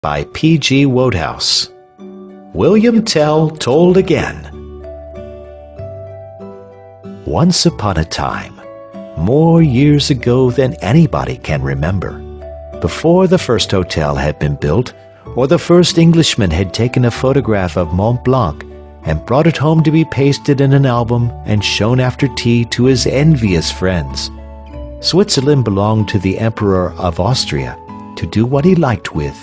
by P.G. Wodehouse. William Tell told again. Once upon a time, more years ago than anybody can remember, before the first hotel had been built, or the first Englishman had taken a photograph of Mont Blanc and brought it home to be pasted in an album and shown after tea to his envious friends, Switzerland belonged to the Emperor of Austria to do what he liked with.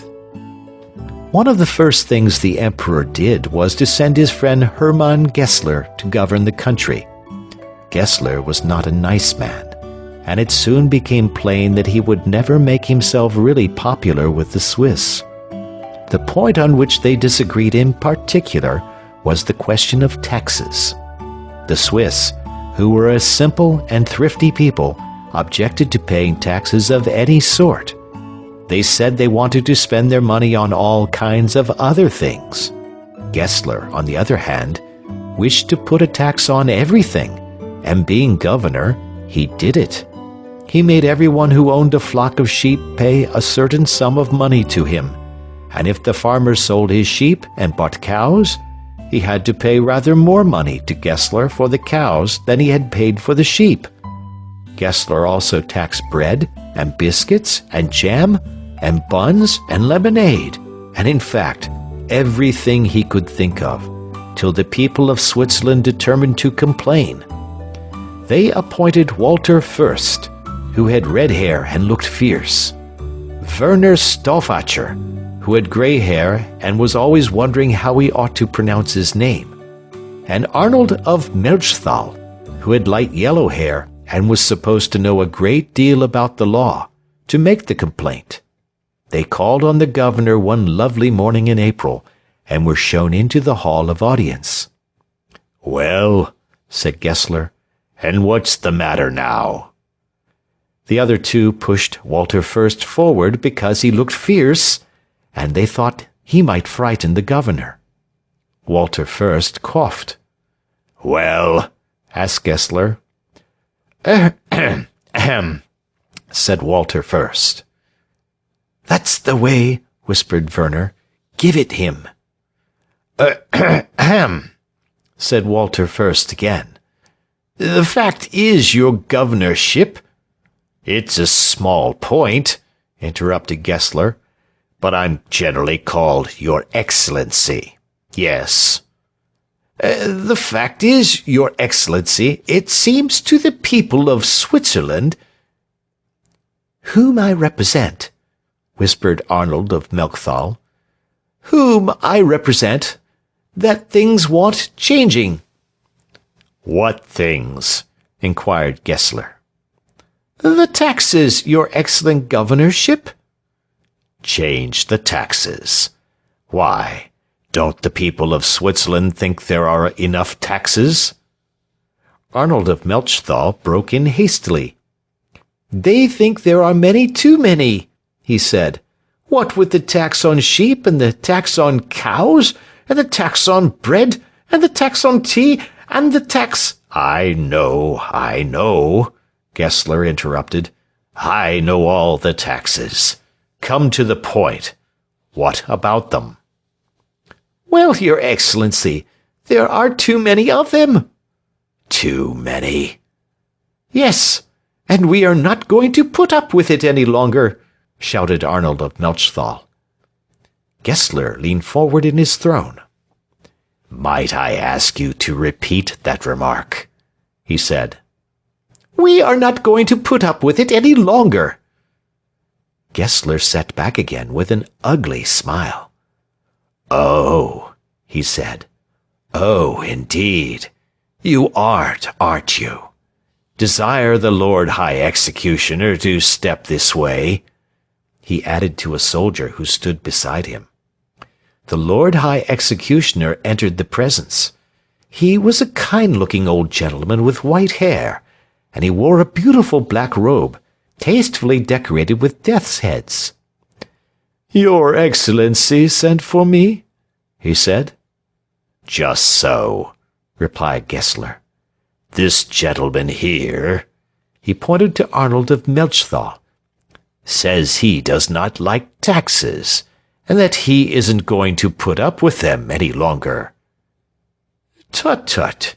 One of the first things the Emperor did was to send his friend Hermann Gessler to govern the country. Gessler was not a nice man, and it soon became plain that he would never make himself really popular with the Swiss. The point on which they disagreed in particular was the question of taxes. The Swiss, who were a simple and thrifty people, objected to paying taxes of any sort. They said they wanted to spend their money on all kinds of other things. Gessler, on the other hand, wished to put a tax on everything, and being governor, he did it. He made everyone who owned a flock of sheep pay a certain sum of money to him, and if the farmer sold his sheep and bought cows, he had to pay rather more money to Gessler for the cows than he had paid for the sheep. Gessler also taxed bread and biscuits and jam and buns and lemonade, and in fact, everything he could think of, till the people of Switzerland determined to complain. They appointed Walter Fürst, who had red hair and looked fierce, Werner Stauffacher, who had gray hair and was always wondering how he ought to pronounce his name, and Arnold of Melchthal, who had light yellow hair and was supposed to know a great deal about the law, to make the complaint. They called on the governor one lovely morning in April, and were shown into the hall of audience. "Well," said Gessler, "and what's the matter now?" The other two pushed Walter Fürst forward because he looked fierce, and they thought he might frighten the governor. Walter Fürst coughed. "Well?" asked Gessler. "Ahem," said Walter Fürst. "That's the way," whispered Werner. "Give it him." "Ahem," said Walter Fürst again. "The fact is, your governorship—" "It's a small point," interrupted Gessler, "but I'm generally called Your Excellency. Yes." The fact is, Your Excellency, it seems to the people of Switzerland—" "Whom I represent," whispered Arnold of Melchthal. "Whom I represent, that things want changing." "What things?" inquired Gessler. "The taxes, Your Excellent Governorship." "Change the taxes? Why, don't the people of Switzerland think there are enough taxes?" Arnold of Melchthal broke in hastily. "They think there are many too many," he said. "What with the tax on sheep, and the tax on cows, and the tax on bread, and the tax on tea, and the tax—" I know," Gessler interrupted. "I know all the taxes. Come to the point. What about them?" "Well, Your Excellency, there are too many of them." "Too many?" "Yes, and we are not going to put up with it any longer," shouted Arnold of Melchthal. Gessler leaned forward in his throne. "Might I ask you to repeat that remark?" he said. "We are not going to put up with it any longer." Gessler sat back again with an ugly smile. "Oh," he said. "Oh, indeed. You aren't you? Desire the Lord High Executioner to step this way," he added to a soldier who stood beside him. The Lord High Executioner entered the presence. He was a kind-looking old gentleman with white hair, and he wore a beautiful black robe, tastefully decorated with death's heads. "Your Excellency sent for me?" he said. "Just so," replied Gessler. "This gentleman here," he pointed to Arnold of Melchthal, "says he does not like taxes, and that he isn't going to put up with them any longer." "Tut, tut,"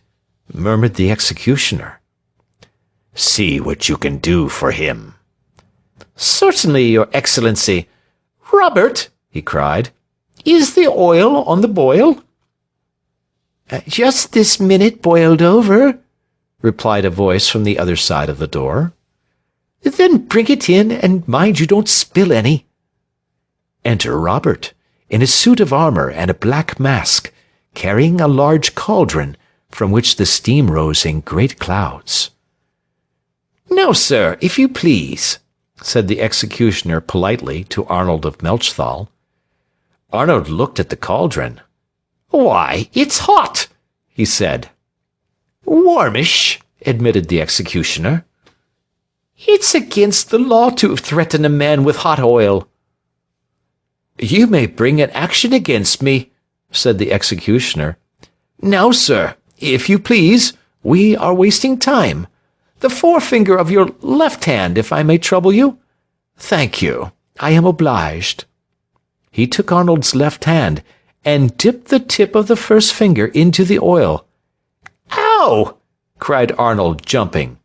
murmured the executioner. "See what you can do for him." "Certainly, Your Excellency. Robert," he cried, "is the oil on the boil?" "Just this minute boiled over," replied a voice from the other side of the door. "Then bring it in, and mind you don't spill any." Enter Robert, in a suit of armor and a black mask, carrying a large cauldron, from which the steam rose in great clouds. "Now, sir, if you please," said the executioner politely to Arnold of Melchthal. Arnold looked at the cauldron. "Why, it's hot," he said. "Warmish," admitted the executioner. "It's against the law to threaten a man with hot oil." "You may bring an action against me," said the executioner. "Now, sir, if you please, we are wasting time. The forefinger of your left hand, if I may trouble you." "Thank you. I am obliged." He took Arnold's left hand and dipped the tip of the first finger into the oil. "Ow!" cried Arnold, jumping.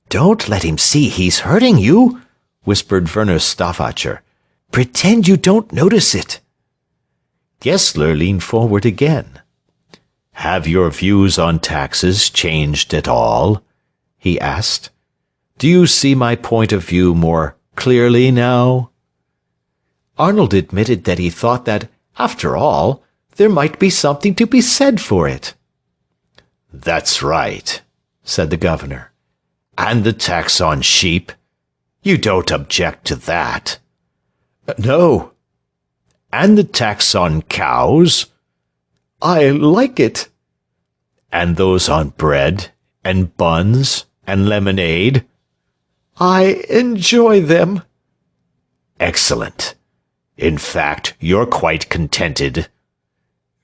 "Don't let him see he's hurting you," whispered Werner Stauffacher. "Pretend you don't notice it." Gessler leaned forward again. "Have your views on taxes changed at all?" he asked. "Do you see my point of view more clearly now?" Arnold admitted that he thought that, after all, there might be something to be said for it. "That's right," said the governor. "And the tax on sheep? You don't object to that?" "No." "And the tax on cows?" "I like it." "And those on bread, and buns, and lemonade?" "I enjoy them." "Excellent. In fact, you're quite contented?"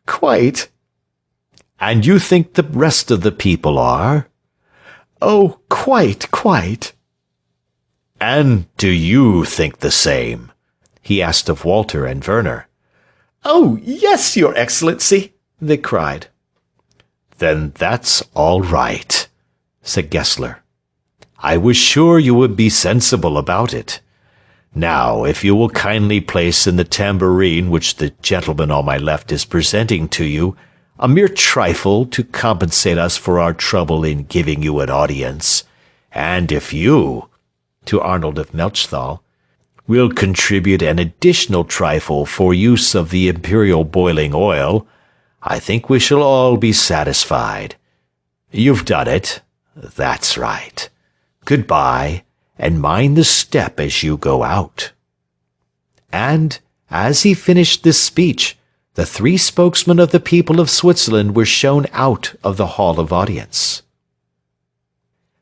"Quite." "And you think the rest of the people are?" "Oh, quite, quite." "And do you think the same?" he asked of Walter and Werner. "Oh, yes, Your Excellency," they cried. "Then that's all right," said Gessler. "I was sure you would be sensible about it. Now, if you will kindly place in the tambourine which the gentleman on my left is presenting to you a mere trifle to compensate us for our trouble in giving you an audience, and if you," to Arnold of Melchthal, "will contribute an additional trifle for use of the imperial boiling oil, I think we shall all be satisfied. You've done it. That's right. Goodbye, and mind the step as you go out." And, as he finished this speech, the three spokesmen of the people of Switzerland were shown out of the Hall of Audience.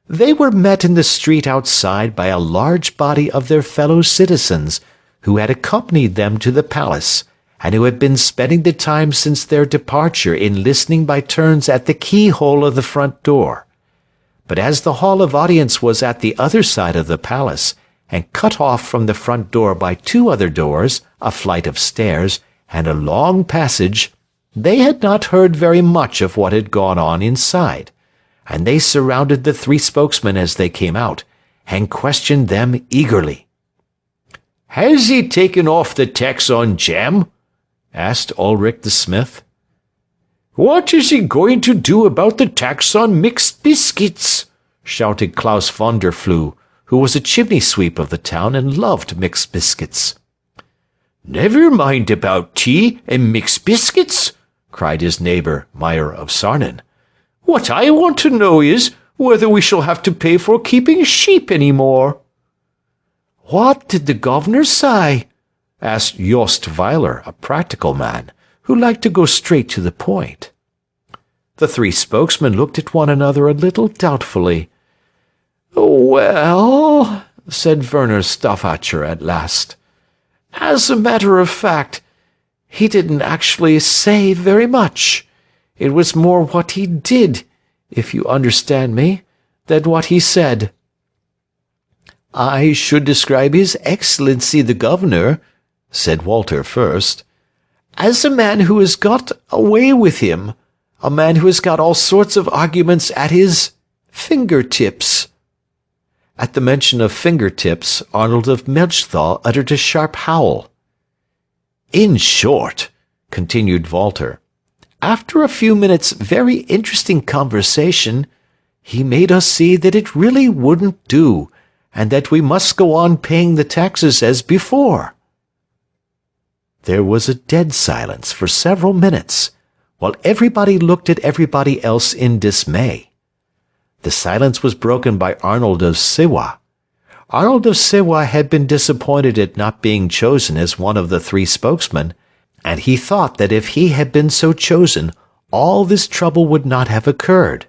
They were met in the street outside by a large body of their fellow citizens, who had accompanied them to the palace, and who had been spending the time since their departure in listening by turns at the keyhole of the front door. But as the Hall of Audience was at the other side of the palace, and cut off from the front door by two other doors, a flight of stairs, and a long passage, they had not heard very much of what had gone on inside, and they surrounded the three spokesmen as they came out, and questioned them eagerly. "Has he taken off the tax on jam?" asked Ulrich the smith. "What is he going to do about the tax on mixed biscuits?" shouted Klaus von der Flue, who was a chimney sweep of the town and loved mixed biscuits. "Never mind about tea and mixed biscuits," cried his neighbor Meyer of Sarnen. "What I want to know is whether we shall have to pay for keeping sheep any more." "What did the governor say?" asked Jost Weiler, a practical man, who liked to go straight to the point. The three spokesmen looked at one another a little doubtfully. "Well," said Werner Stauffacher at last, "as a matter of fact, he didn't actually say very much. It was more what he did, if you understand me, than what he said." "I should describe His Excellency the Governor," said Walter first, "as a man who has got a way with him, a man who has got all sorts of arguments at his fingertips." At the mention of fingertips, Arnold of Melchthal uttered a sharp howl. "In short," continued Walter, "after a few minutes' very interesting conversation, he made us see that it really wouldn't do, and that we must go on paying the taxes as before." There was a dead silence for several minutes, while everybody looked at everybody else in dismay. The silence was broken by Arnold of Sewa. Arnold of Sewa had been disappointed at not being chosen as one of the three spokesmen, and he thought that if he had been so chosen, all this trouble would not have occurred.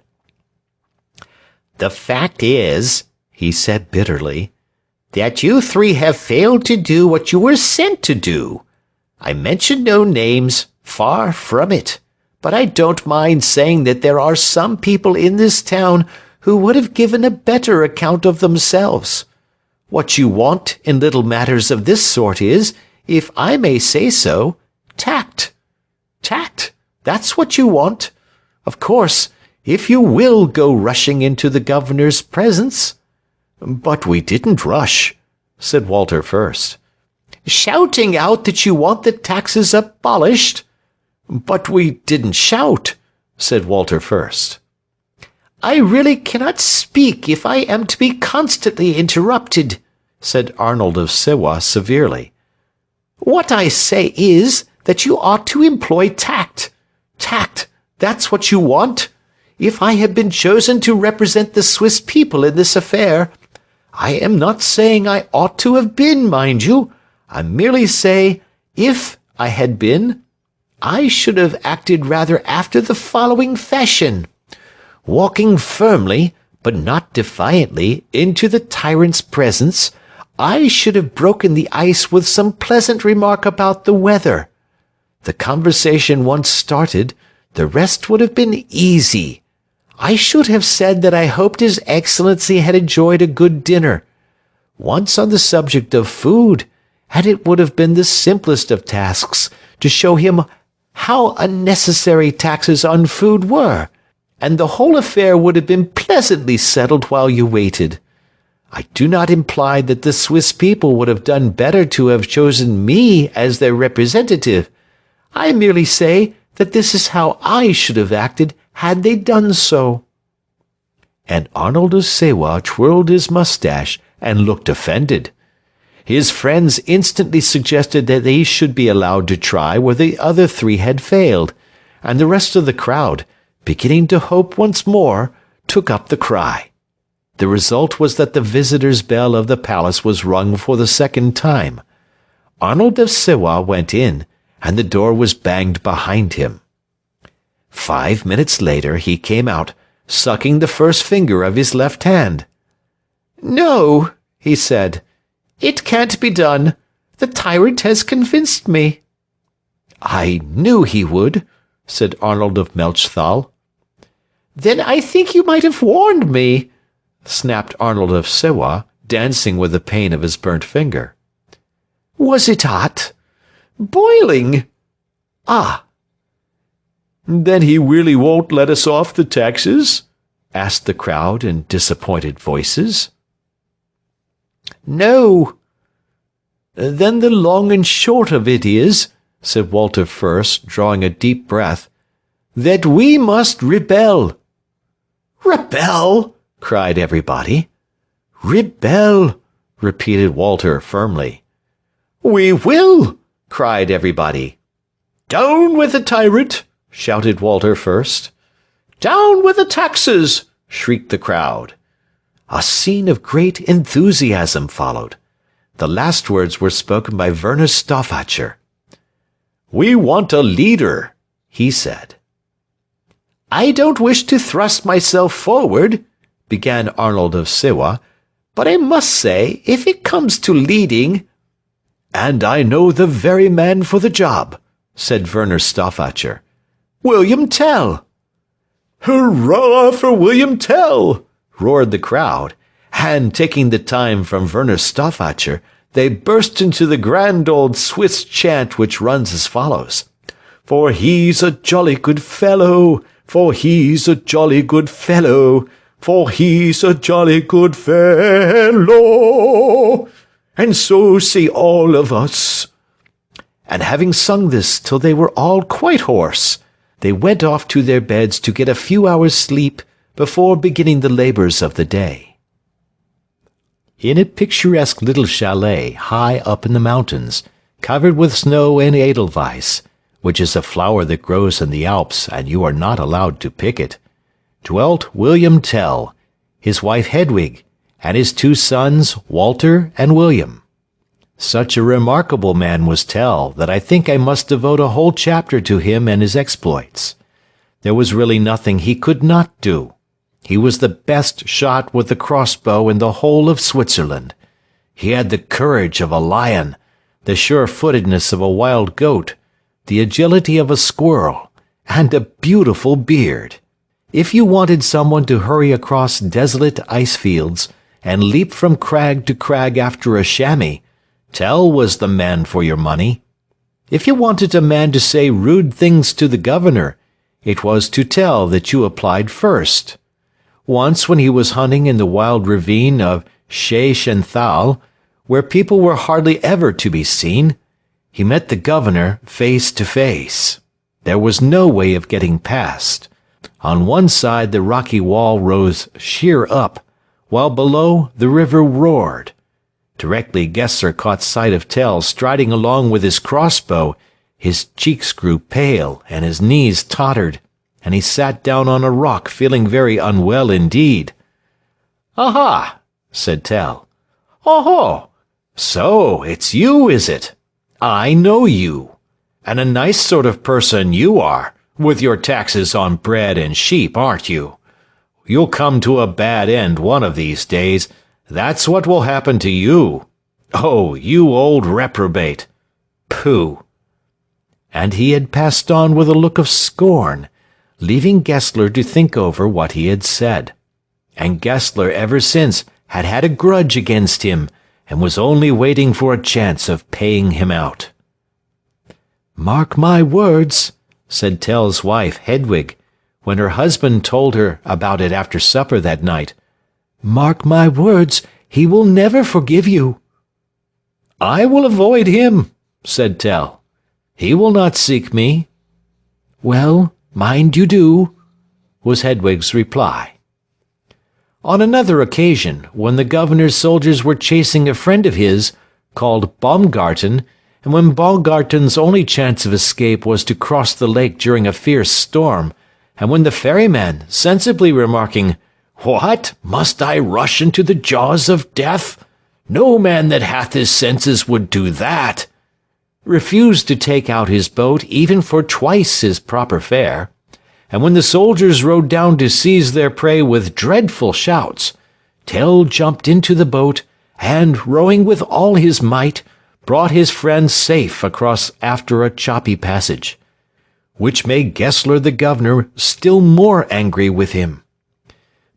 "The fact is," he said bitterly, "that you three have failed to do what you were sent to do. I mention no names, far from it, but I don't mind saying that there are some people in this town who would have given a better account of themselves. What you want in little matters of this sort is, if I may say so, tact. Tact, that's what you want. Of course, if you will go rushing into the governor's presence—" "But we didn't rush," said Walter first. "Shouting out that you want the taxes abolished—" "But we didn't shout," said Walter first. "I really cannot speak if I am to be constantly interrupted," said Arnold of Sewa severely. "What I say is that you ought to employ tact. Tact, that's what you want. If I had been chosen to represent the Swiss people in this affair, I am not saying I ought to have been, mind you, I merely say, if I had been, I should have acted rather after the following fashion. Walking firmly, but not defiantly, into the tyrant's presence, I should have broken the ice with some pleasant remark about the weather. The conversation once started, the rest would have been easy. I should have said that I hoped His Excellency had enjoyed a good dinner. Once on the subject of food, and it would have been the simplest of tasks to show him how unnecessary taxes on food were, and the whole affair would have been pleasantly settled while you waited. I do not imply that the Swiss people would have done better to have chosen me as their representative. I merely say that this is how I should have acted had they done so." And Arnold of Sewa twirled his mustache and looked offended. His friends instantly suggested that he should be allowed to try where the other three had failed, and the rest of the crowd, beginning to hope once more, took up the cry. The result was that the visitors' bell of the palace was rung for the second time. Arnold of Sewa went in, and the door was banged behind him. 5 minutes later he came out, sucking the first finger of his left hand. "No," he said, "it can't be done. The tyrant has convinced me." "I knew he would," said Arnold of Melchthal. "Then I think you might have warned me," snapped Arnold of Sewa, dancing with the pain of his burnt finger. "Was it hot?" "Boiling." "Ah." "Then he really won't let us off the taxes?" asked the crowd in disappointed voices. "No." "Then the long and short of it is," said Walter first, drawing a deep breath, "that we must rebel." "Rebel!" cried everybody. "Rebel," repeated Walter firmly. "We will!" cried everybody. "Down with the tyrant!" shouted Walter first. "Down with the taxes!" shrieked the crowd. A scene of great enthusiasm followed. The last words were spoken by Werner Stauffacher. "We want a leader," he said. "I don't wish to thrust myself forward," began Arnold of Sewa, "but I must say, if it comes to leading—" "And I know the very man for the job," said Werner Stauffacher. "William Tell." "Hurrah for William Tell!" roared the crowd, and, taking the time from Werner Stauffacher, they burst into the grand old Swiss chant which runs as follows. For he's a jolly good fellow, for he's a jolly good fellow, for he's a jolly good fellow, and so say all of us. And having sung this till they were all quite hoarse, they went off to their beds to get a few hours' sleep before beginning the labors of the day. In a picturesque little chalet high up in the mountains, covered with snow and edelweiss, which is a flower that grows in the Alps and you are not allowed to pick it, dwelt William Tell, his wife Hedwig, and his 2 sons, Walter and William. Such a remarkable man was Tell that I think I must devote a whole chapter to him and his exploits. There was really nothing he could not do. He was the best shot with the crossbow in the whole of Switzerland. He had the courage of a lion, the sure-footedness of a wild goat, the agility of a squirrel, and a beautiful beard. If you wanted someone to hurry across desolate ice fields and leap from crag to crag after a chamois, Tell was the man for your money. If you wanted a man to say rude things to the governor, it was to Tell that you applied first. Once when he was hunting in the wild ravine of Schächenthal, where people were hardly ever to be seen, he met the governor face to face. There was no way of getting past. On one side the rocky wall rose sheer up, while below the river roared. Directly Gessler caught sight of Tell striding along with his crossbow, his cheeks grew pale and his knees tottered, and he sat down on a rock feeling very unwell indeed. "Aha!" said Tell. "Oho! So it's you, is it? I know you. And a nice sort of person you are, with your taxes on bread and sheep, aren't you? You'll come to a bad end one of these days. That's what will happen to you. Oh, you old reprobate. Pooh!" And he had passed on with a look of scorn, leaving Gessler to think over what he had said. And Gessler ever since had had a grudge against him, and was only waiting for a chance of paying him out. "Mark my words," said Tell's wife, Hedwig, when her husband told her about it after supper that night. "Mark my words, he will never forgive you." "I will avoid him," said Tell. "He will not seek me." "Well, mind you do," was Hedwig's reply. On another occasion, when the governor's soldiers were chasing a friend of his, called Baumgarten, and when Baumgarten's only chance of escape was to cross the lake during a fierce storm, and when the ferryman, sensibly remarking, "What, must I rush into the jaws of death? No man that hath his senses would do that," refused to take out his boat even for twice his proper fare, and when the soldiers rode down to seize their prey with dreadful shouts, Tell jumped into the boat, and, rowing with all his might, brought his friend safe across after a choppy passage, which made Gessler the governor still more angry with him.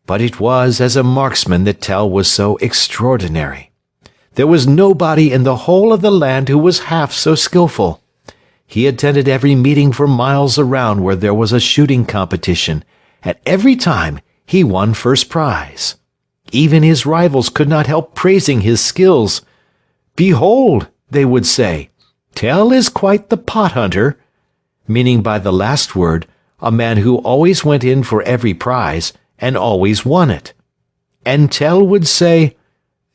But it was as a marksman that Tell was so extraordinary. There was nobody in the whole of the land who was half so skillful. He attended every meeting for miles around where there was a shooting competition, and every time he won first prize. Even his rivals could not help praising his skills. "Behold," they would say, "Tell is quite the pot hunter," meaning by the last word a man who always went in for every prize and always won it. And Tell would say,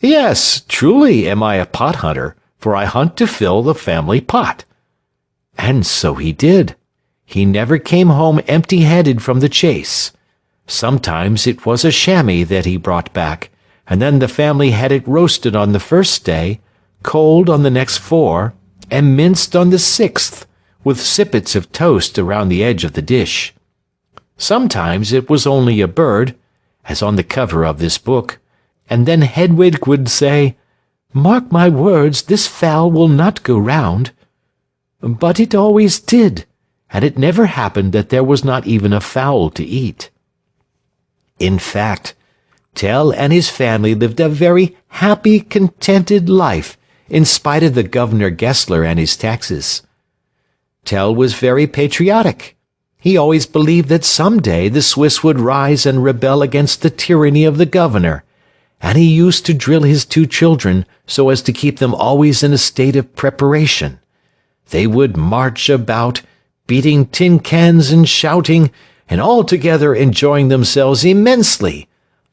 "Yes, truly am I a pot hunter, for I hunt to fill the family pot." And so he did. He never came home empty-handed from the chase. Sometimes it was a chamois that he brought back, and then the family had it roasted on the first day, cold on the next 4, and minced on the 6th, with sippets of toast around the edge of the dish. Sometimes it was only a bird, as on the cover of this book, and then Hedwig would say, "Mark my words, this fowl will not go round." But it always did, and it never happened that there was not even a fowl to eat. In fact, Tell and his family lived a very happy, contented life in spite of the Governor Gessler and his taxes. Tell was very patriotic. He always believed that someday the Swiss would rise and rebel against the tyranny of the governor, and he used to drill his 2 children so as to keep them always in a state of preparation. They would march about, beating tin cans and shouting, and altogether enjoying themselves immensely,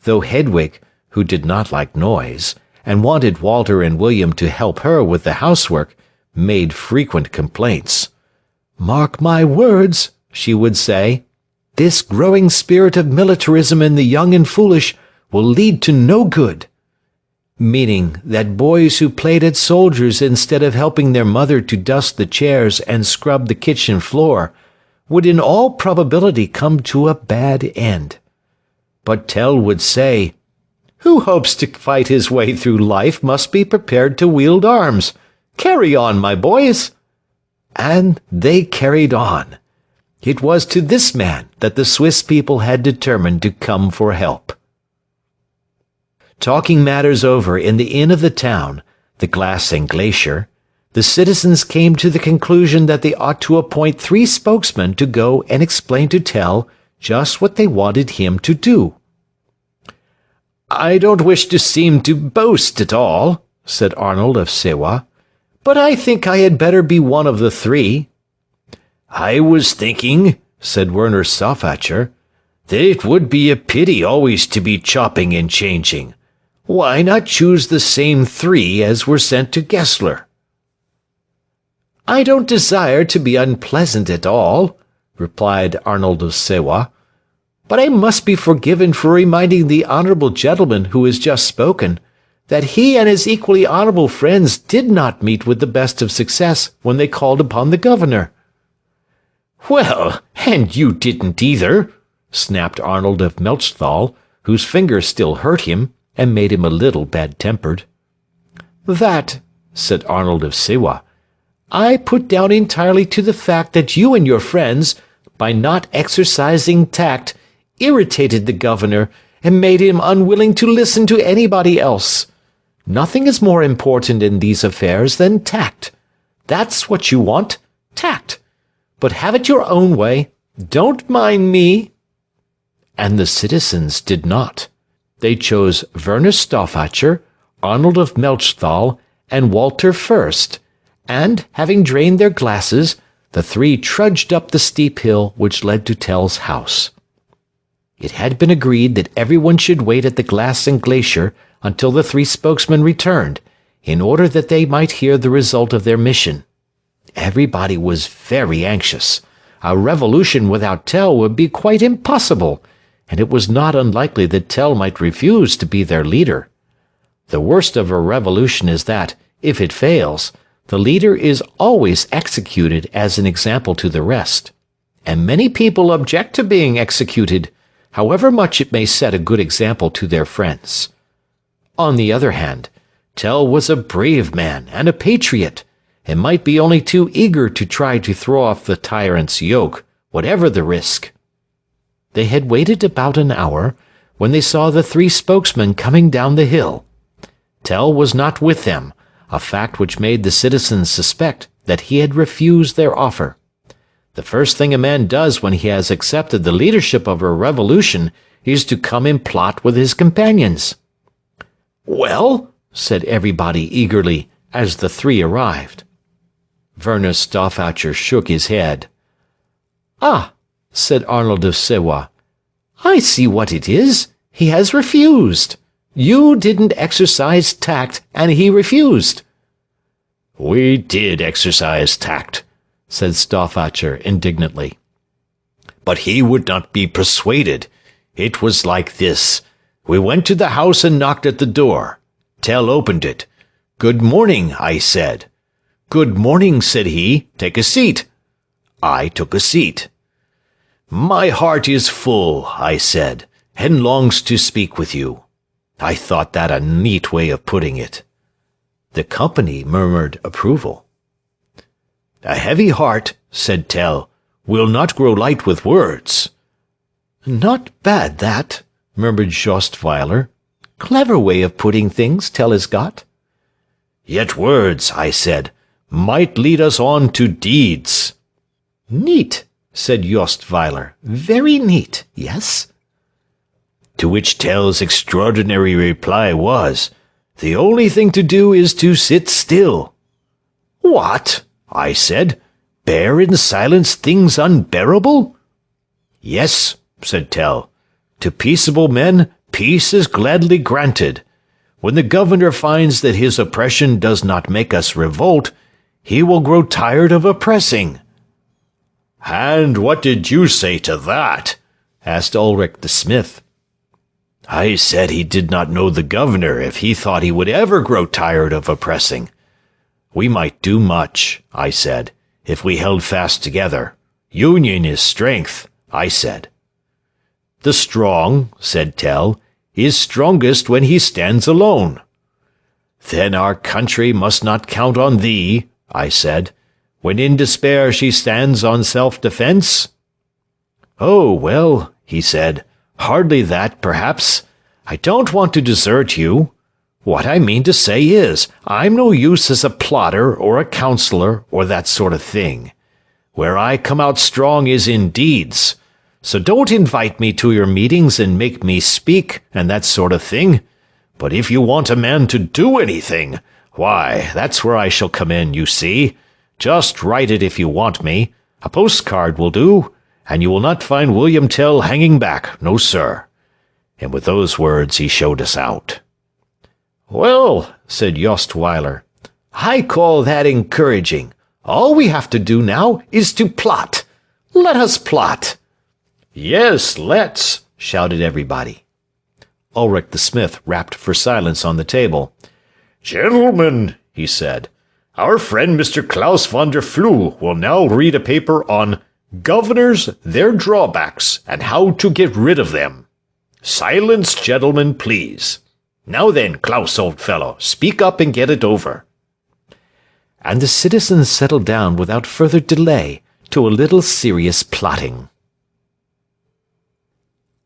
though Hedwig, who did not like noise, and wanted Walter and William to help her with the housework, made frequent complaints. "Mark my words," she would say, "this growing spirit of militarism in the young and foolish will lead to no good," meaning that boys who played at soldiers instead of helping their mother to dust the chairs and scrub the kitchen floor would in all probability come to a bad end. But Tell would say, "Who hopes to fight his way through life must be prepared to wield arms. Carry on, my boys." And they carried on. It was to this man that the Swiss people had determined to come for help. Talking matters over in the inn of the town, the Glass and Glacier, the citizens came to the conclusion that they ought to appoint 3 spokesmen to go and explain to Tell just what they wanted him to do. "I don't wish to seem to boast at all," said Arnold of Sewa, "but I think I had better be one of the 3. "I was thinking," said Werner Stauffacher, "that it would be a pity always to be chopping and changing. Why not choose the same 3 as were sent to Gessler?" "I don't desire to be unpleasant at all," replied Arnold of Sewa, "but I must be forgiven for reminding the honourable gentleman who has just spoken that he and his equally honourable friends did not meet with the best of success when they called upon the governor." "Well, and you didn't either," snapped Arnold of Melchthal, whose finger still hurt him and made him a little bad-tempered. "That," said Arnold of Sewa, "I put down entirely to the fact that you and your friends, by not exercising tact, irritated the governor and made him unwilling to listen to anybody else. Nothing is more important in these affairs than tact. That's what you want, tact. But have it your own way. Don't mind me." And the citizens did not. They chose Werner Stauffacher, Arnold of Melchthal, and Walter first, and, having drained their glasses, the 3 trudged up the steep hill which led to Tell's house. It had been agreed that everyone should wait at the Glass and Glacier until the 3 spokesmen returned, in order that they might hear the result of their mission. Everybody was very anxious. A revolution without Tell would be quite impossible, and it was not unlikely that Tell might refuse to be their leader. The worst of a revolution is that, if it fails, the leader is always executed as an example to the rest, and many people object to being executed, however much it may set a good example to their friends. On the other hand, Tell was a brave man and a patriot, and might be only too eager to try to throw off the tyrant's yoke, whatever the risk. They had waited about an hour, when they saw the 3 spokesmen coming down the hill. Tell was not with them, a fact which made the citizens suspect that he had refused their offer. The first thing a man does when he has accepted the leadership of a revolution is to come and plot with his companions. "Well?" said everybody eagerly, as the 3 arrived. Werner Stauffacher shook his head. "Ah," said Arnold of Sewa, "I see what it is. He has refused. You didn't exercise tact, and he refused." "We did exercise tact," said Stauffacher indignantly. "But he would not be persuaded. It was like this. We went to the house and knocked at the door. Tell opened it. 'Good morning,' I said. 'Good morning,' said he. 'Take a seat.' I took a seat. 'My heart is full,' I said, 'and longs to speak with you.' I thought that a neat way of putting it." The company murmured approval. "A heavy heart," said Tell, "will not grow light with words." "Not bad, that," murmured Jostweiler. "Clever way of putting things Tell has got." Yet words, I said, might lead us on to deeds. Neat, said Jost Weiler. Very neat, yes? To which Tell's extraordinary reply was, the only thing to do is to sit still. What? I said. Bear in silence things unbearable? Yes, said Tell. To peaceable men, peace is gladly granted. When the governor finds that his oppression does not make us revolt, he will grow tired of oppressing. And what did you say to that? Asked Ulrich the smith. I said he did not know the governor if he thought he would ever grow tired of oppressing. We might do much, I said, if we held fast together. Union is strength, I said. The strong, said Tell, is strongest when he stands alone. Then our country must not count on thee, I said, when in despair she stands on self-defense. Oh, well, he said, hardly that, perhaps. I don't want to desert you. What I mean to say is, I'm no use as a plotter or a counselor or that sort of thing. Where I come out strong is in deeds. So don't invite me to your meetings and make me speak and that sort of thing. But if you want a man to do anything, why, that's where I shall come in, you see. Just write it if you want me. A postcard will do, and you will not find William Tell hanging back, no sir. And with those words he showed us out. Well, said Jost Weiler, I call that encouraging. All we have to do now is to plot. Let us plot. Yes, let's, shouted everybody. Ulrich the smith rapped for silence on the table. Gentlemen, he said, our friend Mr. Klaus von der Flue will now read a paper on Governors, Their Drawbacks, and How to Get Rid of Them. Silence, gentlemen, please. Now then, Klaus, old fellow, speak up and get it over. And the citizens settled down without further delay to a little serious plotting.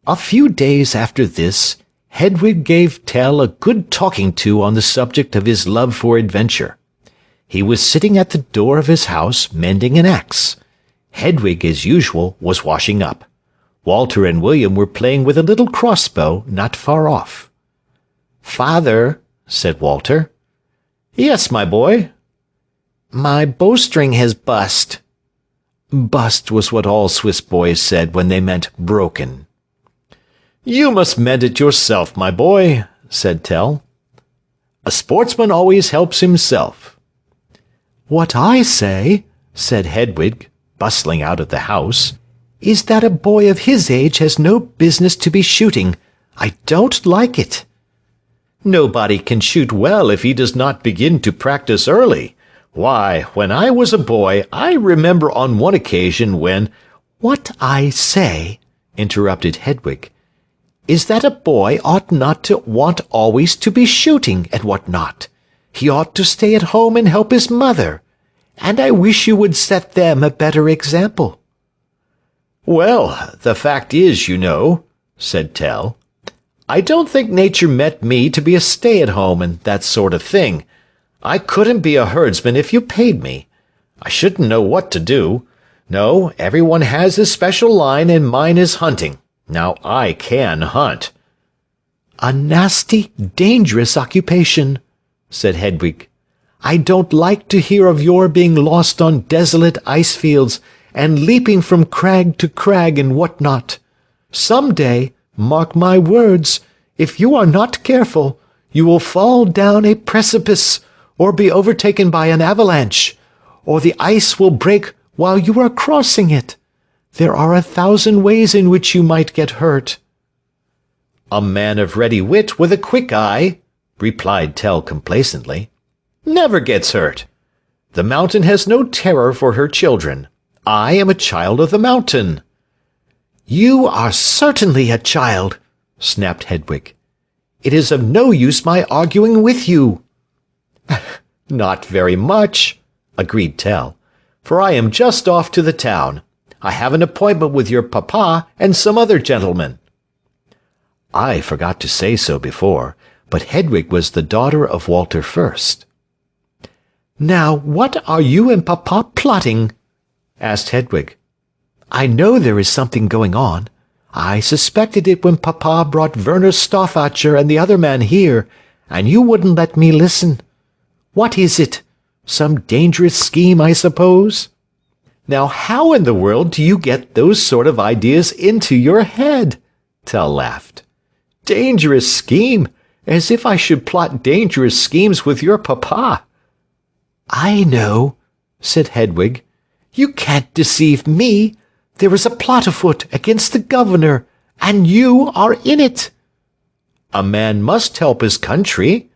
A few days after this, Hedwig gave Tell a good talking to on the subject of his love for adventure. He was sitting at the door of his house mending an axe. Hedwig, as usual, was washing up. Walter and William were playing with a little crossbow not far off. Father, said Walter. Yes, my boy. My bowstring has bust. Bust was what all Swiss boys said when they meant broken. You must mend it yourself, my boy, said Tell. A sportsman always helps himself. What I say, said Hedwig, bustling out of the house, is that a boy of his age has no business to be shooting. I don't like it. Nobody can shoot well if he does not begin to practice early. Why, when I was a boy, I remember on one occasion when— What I say, interrupted Hedwig, is that a boy ought not to want always to be shooting and what not. He ought to stay at home and help his mother, and I wish you would set them a better example. Well, the fact is, you know, said Tell, I don't think nature meant me to be a stay-at-home and that sort of thing. I couldn't be a herdsman if you paid me. I shouldn't know what to do. No, everyone has his special line, and mine is hunting. Now I can hunt. A nasty, dangerous occupation, said Hedwig. I don't like to hear of your being lost on desolate ice fields and leaping from crag to crag and what not. Some day, mark my words, if you are not careful, you will fall down a precipice, or be overtaken by an avalanche, or the ice will break while you are crossing it. There are 1,000 ways in which you might get hurt. A man of ready wit with a quick eye, replied Tell complacently, never gets hurt. The mountain has no terror for her children. I am a child of the mountain. You are certainly a child, snapped Hedwig. It is of no use my arguing with you. Not very much, agreed Tell, for I am just off to the town. I have an appointment with your papa and some other gentlemen. I forgot to say so before, but Hedwig was the daughter of Walter First. "Now, what are you and Papa plotting?" asked Hedwig. "I know there is something going on. I suspected it when Papa brought Werner Stauffacher and the other man here, and you wouldn't let me listen. What is it? Some dangerous scheme, I suppose?" "Now how in the world do you get those sort of ideas into your head?" Tell laughed. "Dangerous scheme? As if I should plot dangerous schemes with your papa." "I know," said Hedwig. "You can't deceive me. There is a plot afoot against the governor, and you are in it." "A man must help his country."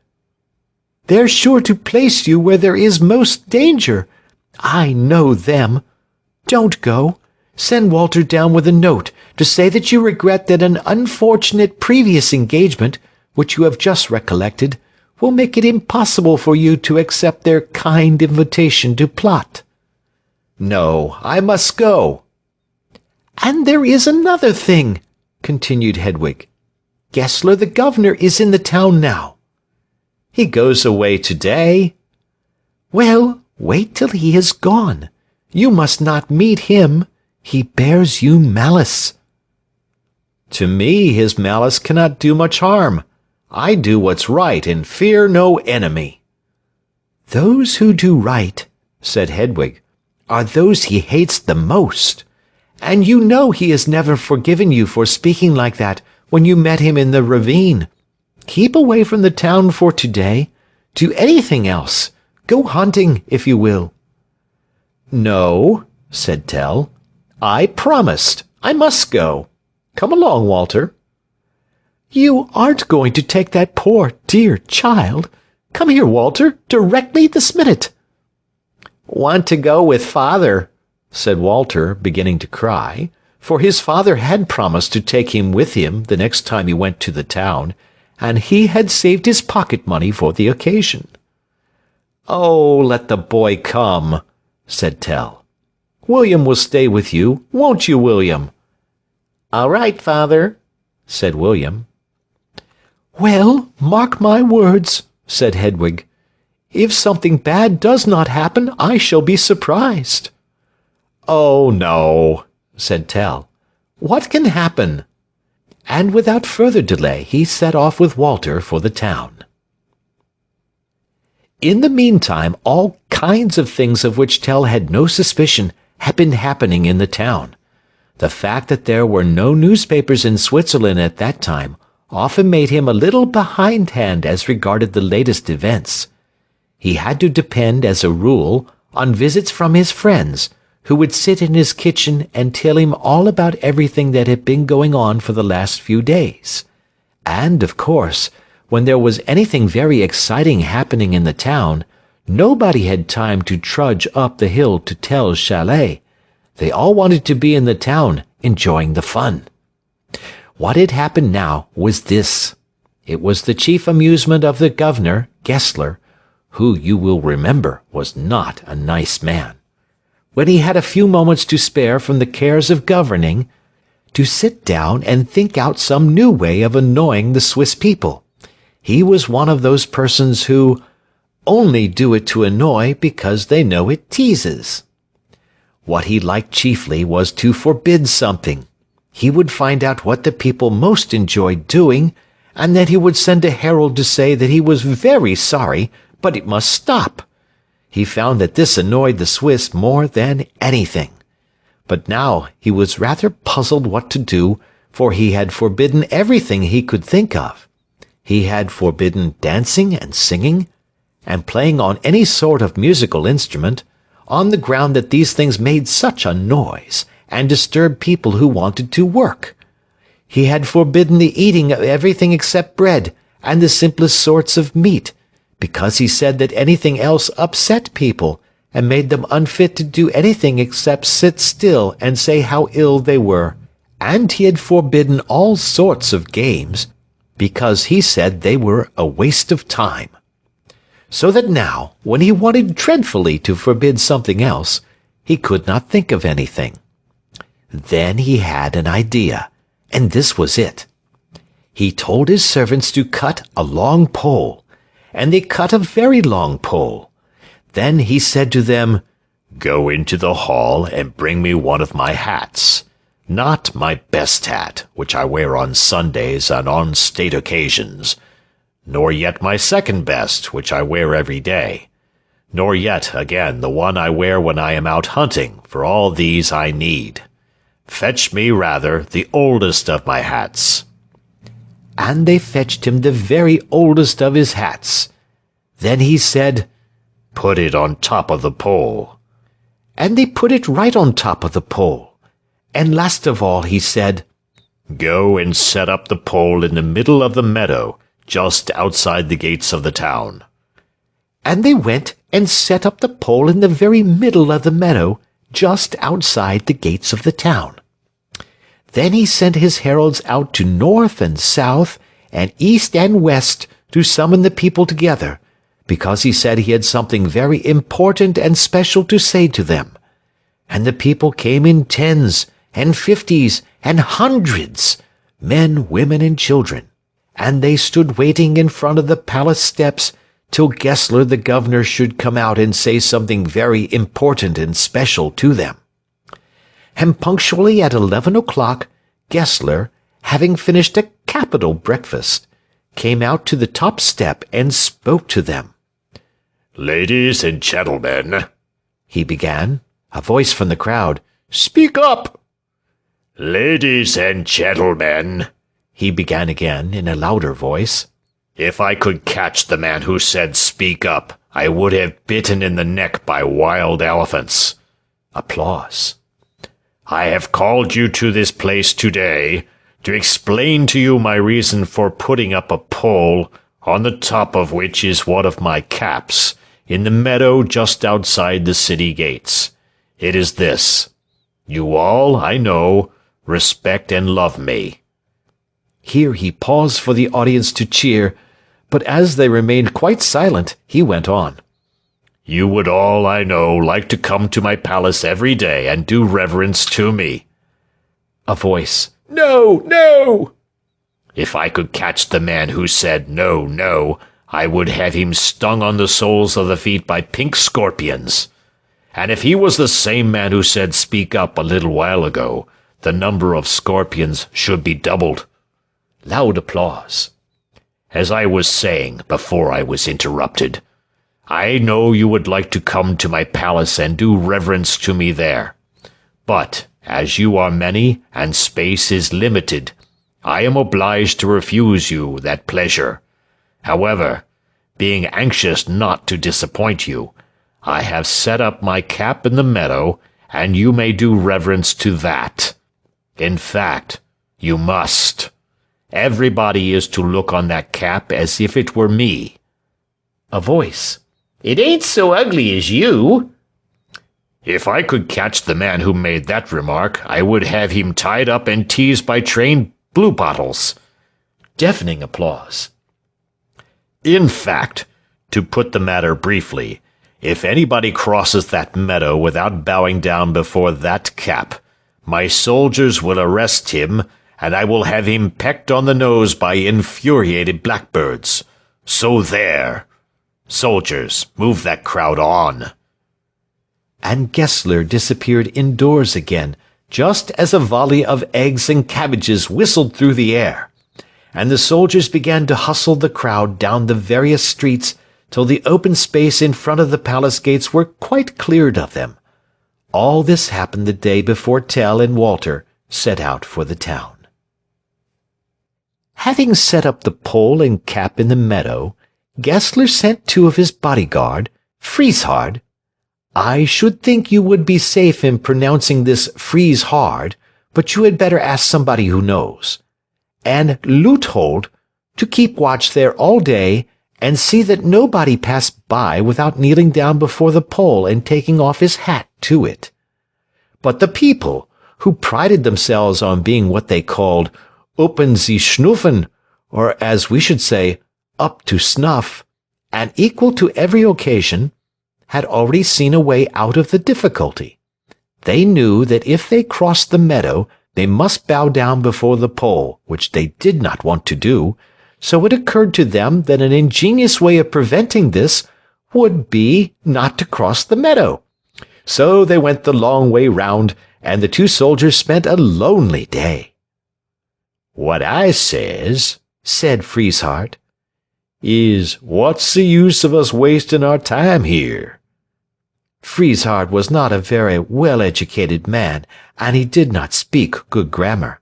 "They're sure to place you where there is most danger. I know them. Don't go. Send Walter down with a note to say that you regret that an unfortunate previous engagement, which you have just recollected, will make it impossible for you to accept their kind invitation to plot." "No, I must go." "And there is another thing," continued Hedwig. "Gessler the governor is in the town now." "He goes away today." "Well, wait till he is gone. You must not meet him. He bears you malice." "To me his malice cannot do much harm. I do what's right and fear no enemy." "Those who do right," said Hedwig, "are those he hates the most. And you know he has never forgiven you for speaking like that when you met him in the ravine. Keep away from the town for today. Do anything else. Go hunting, if you will." "No," said Tell. "I promised. I must go. Come along, Walter." "You aren't going to take that poor, dear child. Come here, Walter, directly this minute." "Want to go with father," said Walter, beginning to cry, for his father had promised to take him with him the next time he went to the town, and he had saved his pocket money for the occasion. "Oh, let the boy come," said Tell. "William will stay with you, won't you, William?" "All right, father," said William. "Well, mark my words," said Hedwig. "If something bad does not happen, I shall be surprised." "Oh, no," said Tell. "What can happen?" And without further delay he set off with Walter for the town. In the meantime, all kinds of things of which Tell had no suspicion had been happening in the town. The fact that there were no newspapers in Switzerland at that time often made him a little behindhand as regarded the latest events. He had to depend, as a rule, on visits from his friends, who would sit in his kitchen and tell him all about everything that had been going on for the last few days. And, of course, when there was anything very exciting happening in the town, nobody had time to trudge up the hill to Tell's chalet. They all wanted to be in the town, enjoying the fun. What had happened now was this. It was the chief amusement of the governor, Gessler, who, you will remember, was not a nice man, when he had a few moments to spare from the cares of governing, to sit down and think out some new way of annoying the Swiss people. He was one of those persons who only do it to annoy because they know it teases. What he liked chiefly was to forbid something. He would find out what the people most enjoyed doing, and then he would send a herald to say that he was very sorry, but it must stop. He found that this annoyed the Swiss more than anything. But now he was rather puzzled what to do, for he had forbidden everything he could think of. He had forbidden dancing and singing, and playing on any sort of musical instrument, on the ground that these things made such a noise, and disturbed people who wanted to work. He had forbidden the eating of everything except bread, and the simplest sorts of meat, because he said that anything else upset people, and made them unfit to do anything except sit still and say how ill they were. And he had forbidden all sorts of games, because he said they were a waste of time. So that now, when he wanted dreadfully to forbid something else, he could not think of anything. Then he had an idea, and this was it. He told his servants to cut a long pole, and they cut a very long pole. Then he said to them, "Go into the hall and bring me one of my hats. Not my best hat, which I wear on Sundays and on state occasions, nor yet my second best, which I wear every day, nor yet, again, the one I wear when I am out hunting, for all these I need. Fetch me, rather, the oldest of my hats." And they fetched him the very oldest of his hats. Then he said, "Put it on top of the pole." And they put it right on top of the pole. And last of all he said, "Go and set up the pole in the middle of the meadow, just outside the gates of the town." And they went and set up the pole in the very middle of the meadow, just outside the gates of the town. Then he sent his heralds out to north and south and east and west to summon the people together, because he said he had something very important and special to say to them. And the people came in tens and fifties and hundreds, men, women, and children, and they stood waiting in front of the palace steps till Gessler the governor should come out and say something very important and special to them. And punctually at 11 o'clock, Gessler, having finished a capital breakfast, came out to the top step and spoke to them. "Ladies and gentlemen," he began. A voice from the crowd, "Speak up!" "Ladies and gentlemen," he began again in a louder voice. "If I could catch the man who said 'speak up,' I would have bitten in the neck by wild elephants." Applause. "I have called you to this place today to explain to you my reason for putting up a pole, on the top of which is one of my caps, in the meadow just outside the city gates. It is this: you all, I know, respect and love me." Here he paused for the audience to cheer, but as they remained quite silent, he went on. "You would all, I know, like to come to my palace every day and do reverence to me." A voice, "No, no!" "If I could catch the man who said no, no, I would have him stung on the soles of the feet by pink scorpions. And if he was the same man who said 'speak up' a little while ago, the number of scorpions should be doubled." Loud applause. "As I was saying before I was interrupted, I know you would like to come to my palace and do reverence to me there. But, as you are many and space is limited, I am obliged to refuse you that pleasure. However, being anxious not to disappoint you, I have set up my cap in the meadow, and you may do reverence to that. In fact, you must. Everybody is to look on that cap as if it were me." A voice, "It ain't so ugly as you." "If I could catch the man who made that remark, I would have him tied up and teased by trained bluebottles." Deafening applause. "In fact, to put the matter briefly, if anybody crosses that meadow without bowing down before that cap, my soldiers will arrest him, and I will have him pecked on the nose by infuriated blackbirds. So there! Soldiers, move that crowd on." And Gessler disappeared indoors again, just as a volley of eggs and cabbages whistled through the air, and the soldiers began to hustle the crowd down the various streets till the open space in front of the palace gates were quite cleared of them. All this happened the day before Tell and Walter set out for the town. Having set up the pole and cap in the meadow, Gessler sent 2 of his bodyguard, Frieshard. I should think you would be safe in pronouncing this Frieshard, but you had better ask somebody who knows. And Luthold, to keep watch there all day, and see that nobody passed by without kneeling down before the pole and taking off his hat to it. But the people, who prided themselves on being what they called open sie schnuffen, or as we should say, up to snuff, and equal to every occasion, had already seen a way out of the difficulty. They knew that if they crossed the meadow, they must bow down before the pole, which they did not want to do, so it occurred to them that an ingenious way of preventing this would be not to cross the meadow. So they went the long way round, and the two soldiers spent a lonely day. "What I says," said Frieshardt, "is what's the use of us wasting our time here?" Frieshardt was not a very well-educated man, and he did not speak good grammar.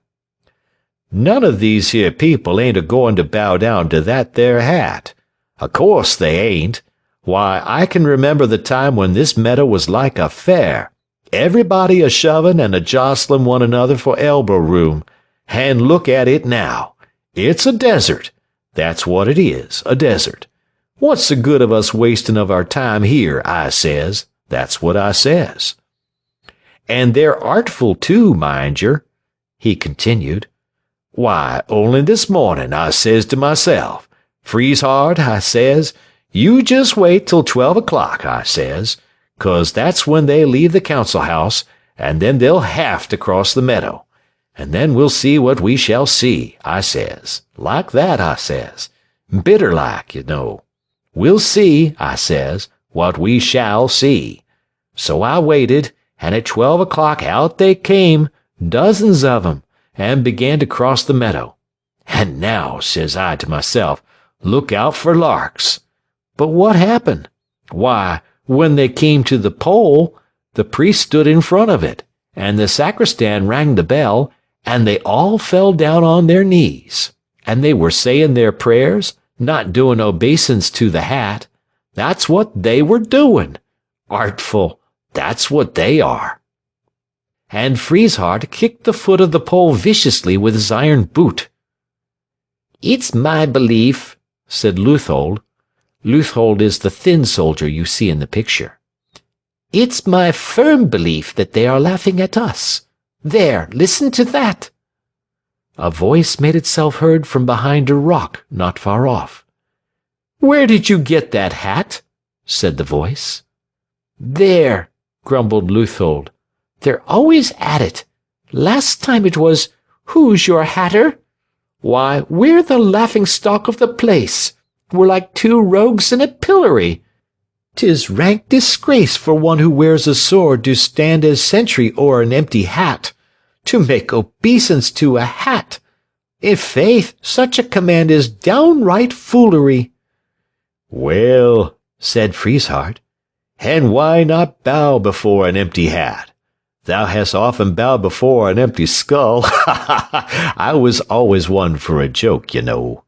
"None of these here people ain't a-going to bow down to that there hat. Of course they ain't. Why, I can remember the time when this meadow was like a fair, everybody a-shoving and a-jostling one another for elbow room, and look at it now. It's a desert. That's what it is, a desert. What's the good of us wasting of our time here, I says. That's what I says. And they're artful too, mind yer," he continued. "Why, only this morning I says to myself, 'Frieshardt,' I says, 'you just wait till 12 o'clock,' I says, 'cause that's when they leave the council house, and then they'll have to cross the meadow. And then we'll see what we shall see,' I says. Like that, I says. Bitter like, you know. We'll see, I says, what we shall see. So I waited, and at 12 o'clock out they came, dozens of 'em, and began to cross the meadow. And now, says I to myself, look out for larks. But what happened? Why, when they came to the pole, the priest stood in front of it, and the sacristan rang the bell, and they all fell down on their knees, and they were saying their prayers, not doing obeisance to the hat. That's what they were doing. Artful, that's what they are." And Frieshardt kicked the foot of the pole viciously with his iron boot. "It's my belief," said Leuthold. Leuthold is the thin soldier you see in the picture. "It's my firm belief that they are laughing at us. There, listen to that." A voice made itself heard from behind a rock not far off. "Where did you get that hat?" said the voice. "There," grumbled Leuthold. "They're always at it. Last time it was, 'Who's your hatter?' Why, we're the laughing-stock of the place. We're like two rogues in a pillory. 'Tis rank disgrace for one who wears a sword to stand as sentry o'er an empty hat, to make obeisance to a hat. I' faith, such a command is downright foolery." "Well," said Frieshardt, "and why not bow before an empty hat? Thou hast often bowed before an empty skull. I was always one for a joke, you know."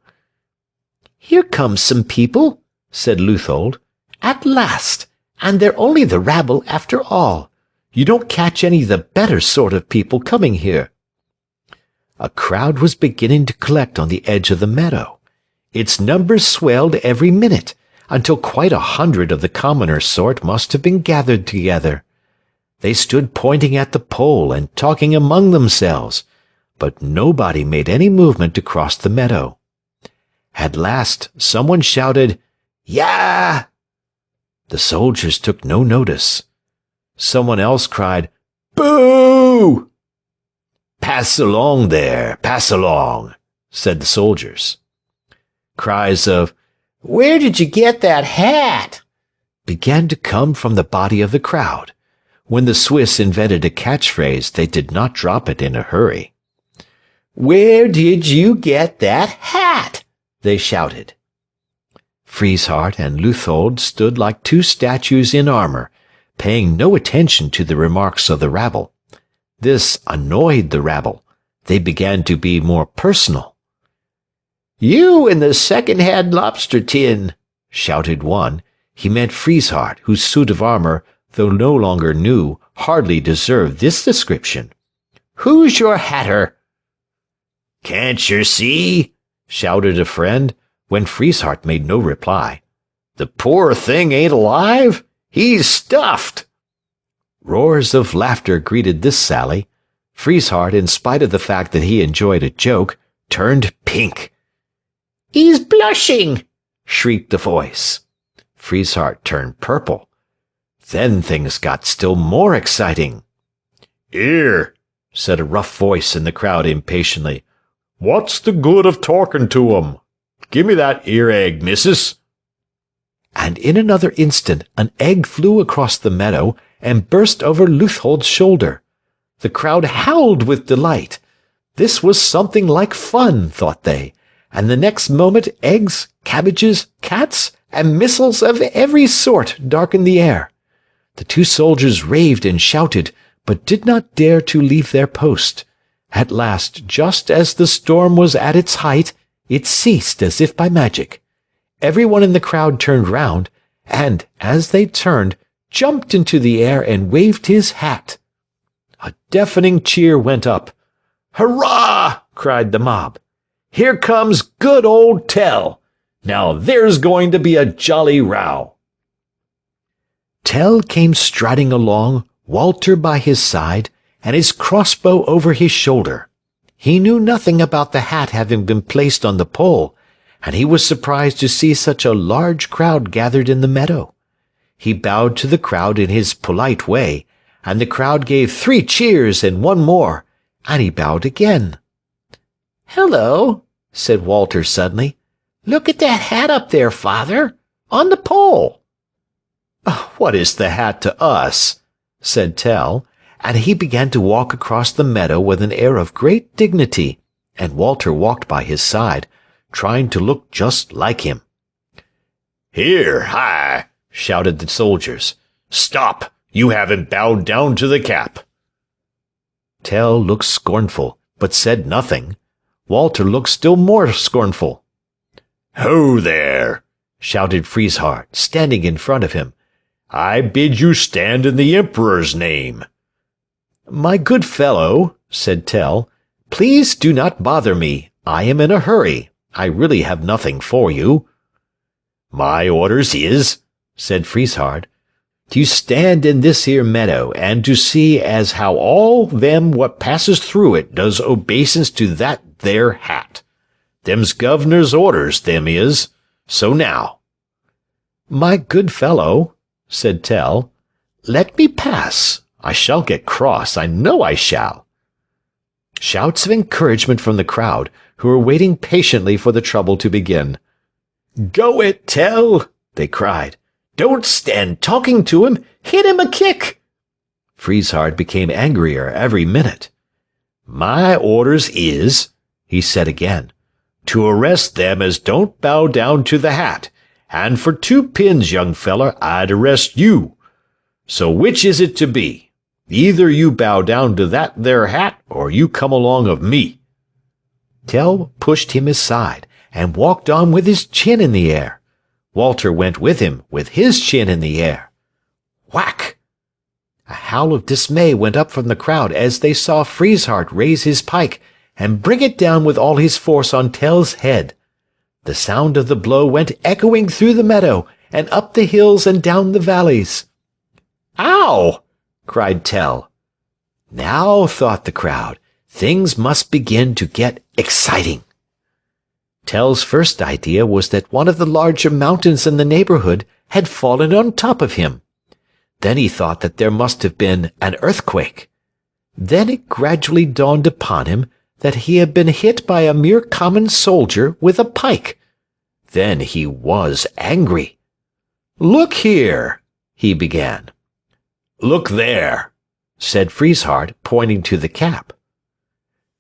"Here come some people," said Leuthold. "At last, and they're only the rabble after all. You don't catch any of the better sort of people coming here." A crowd was beginning to collect on the edge of the meadow. Its numbers swelled every minute, until quite 100 of the commoner sort must have been gathered together. They stood pointing at the pole and talking among themselves, but nobody made any movement to cross the meadow. At last someone shouted, "Yah!" The soldiers took no notice. Someone else cried, "Boo!" "Pass along there, pass along," said the soldiers. Cries of, "Where did you get that hat?" began to come from the body of the crowd. When the Swiss invented a catchphrase, they did not drop it in a hurry. "Where did you get that hat?" they shouted. Frieshardt and Leuthold stood like two statues in armor, paying no attention to the remarks of the rabble. This annoyed the rabble. They began to be more personal. "You in the second-hand lobster tin," shouted one. He meant Frieshardt, whose suit of armor, though no longer new, hardly deserved this description. "Who's your hatter?" "Can't yer see?" shouted a friend, when Frieshardt made no reply. "The poor thing ain't alive? He's stuffed." Roars of laughter greeted this sally. Frieshardt, in spite of the fact that he enjoyed a joke, turned pink. "He's blushing!" shrieked the voice. Frieshardt turned purple. Then things got still more exciting. "'Ere," said a rough voice in the crowd impatiently. "What's the good of talking to 'em? Give me that ear egg, missus." and in another instant an egg flew across the meadow and burst over Leuthold's shoulder. The crowd howled with delight. This was something like fun, thought they, and the next moment eggs, cabbages, cats, and missiles of every sort darkened the air. The two soldiers raved and shouted, but did not dare to leave their post. At last, just as the storm was at its height, it ceased as if by magic. Everyone in the crowd turned round, and, as they turned, jumped into the air and waved his hat. A deafening cheer went up. "Hurrah!" cried the mob. "Here comes good old Tell. Now there's going to be a jolly row." Tell came striding along, Walter by his side, and his crossbow over his shoulder. He knew nothing about the hat having been placed on the pole, and he was surprised to see such a large crowd gathered in the meadow. He bowed to the crowd in his polite way, and the crowd gave 3 cheers and 1 more, and he bowed again. "Hello," said Walter suddenly. "Look at that hat up there, father, on the pole." "What is the hat to us?" said Tell, and he began to walk across the meadow with an air of great dignity, and Walter walked by his side, trying to look just like him. "Here, hi!" shouted the soldiers. "Stop! You haven't bowed down to the cap." Tell looked scornful, but said nothing. Walter looked still more scornful. "Ho there!" shouted Frieshardt, standing in front of him. "I bid you stand in the Emperor's name." "My good fellow," said Tell, "please do not bother me. I am in a hurry. I really have nothing for you." "My orders is," said Frieshardt, "to stand in this here meadow, and to see as how all them what passes through it does obeisance to that there hat. Them's governor's orders, them is. So now." "My good fellow," said Tell, "let me pass. I shall get cross, I know I shall." Shouts of encouragement from the crowd, who were waiting patiently for the trouble to begin. "Go it, Tell!" they cried. "Don't stand talking to him. Hit him a kick." Frieshardt became angrier every minute. "My orders is," he said again, "to arrest them as don't bow down to the hat, and for 2 pins, young feller, I'd arrest you. So which is it to be? Either you bow down to that there hat, or you come along of me." Tell pushed him aside, and walked on with his chin in the air. Walter went with him, with his chin in the air. Whack! A howl of dismay went up from the crowd as they saw Frieshardt raise his pike and bring it down with all his force on Tell's head. The sound of the blow went echoing through the meadow, and up the hills and down the valleys. "Ow!" cried Tell. Now, thought the crowd, things must begin to get exciting. Tell's first idea was that one of the larger mountains in the neighborhood had fallen on top of him. Then he thought that there must have been an earthquake. Then it gradually dawned upon him that he had been hit by a mere common soldier with a pike. Then he was angry. "Look here," he began. "Look there," said Frieshardt, pointing to the cap.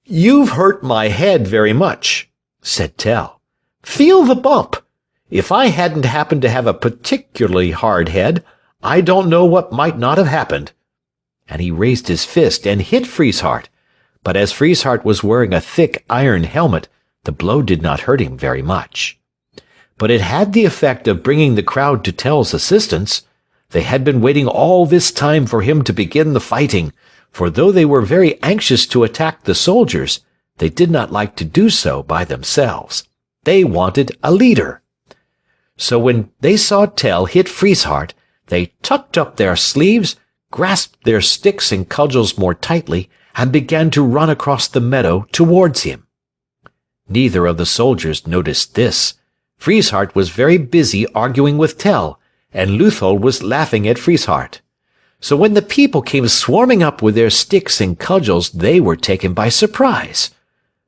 "You've hurt my head very much," said Tell. "Feel the bump. If I hadn't happened to have a particularly hard head, I don't know what might not have happened." And he raised his fist and hit Frieshardt, but as Frieshardt was wearing a thick iron helmet, the blow did not hurt him very much. But it had the effect of bringing the crowd to Tell's assistance. They had been waiting all this time for him to begin the fighting, for though they were very anxious to attack the soldiers, they did not like to do so by themselves. They wanted a leader. So when they saw Tell hit Frieshardt, they tucked up their sleeves, grasped their sticks and cudgels more tightly, and began to run across the meadow towards him. Neither of the soldiers noticed this. Frieshardt was very busy arguing with Tell, and Leuthold was laughing at Frieshardt. So when the people came swarming up with their sticks and cudgels, they were taken by surprise.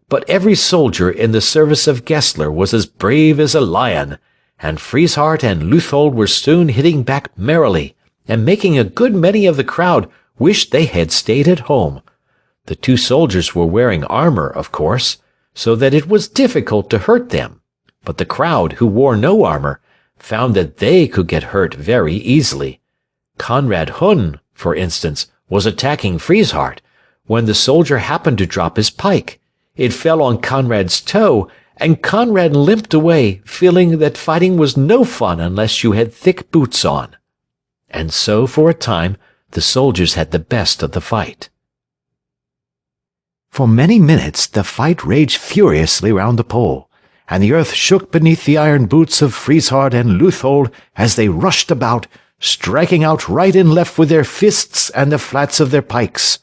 But every soldier in the service of Gessler was as brave as a lion, and Frieshardt and Leuthold were soon hitting back merrily, and making a good many of the crowd wish they had stayed at home. The two soldiers were wearing armor, of course, so that it was difficult to hurt them, but the crowd, who wore no armor, found that they could get hurt very easily. Conrad Hun, for instance, was attacking Frieshardt, when the soldier happened to drop his pike. It fell on Conrad's toe, and Conrad limped away, feeling that fighting was no fun unless you had thick boots on. And so, for a time, the soldiers had the best of the fight. For many minutes the fight raged furiously round the pole, and the earth shook beneath the iron boots of Frieshardt and Leuthold as they rushed about, striking out right and left with their fists and the flats of their pikes.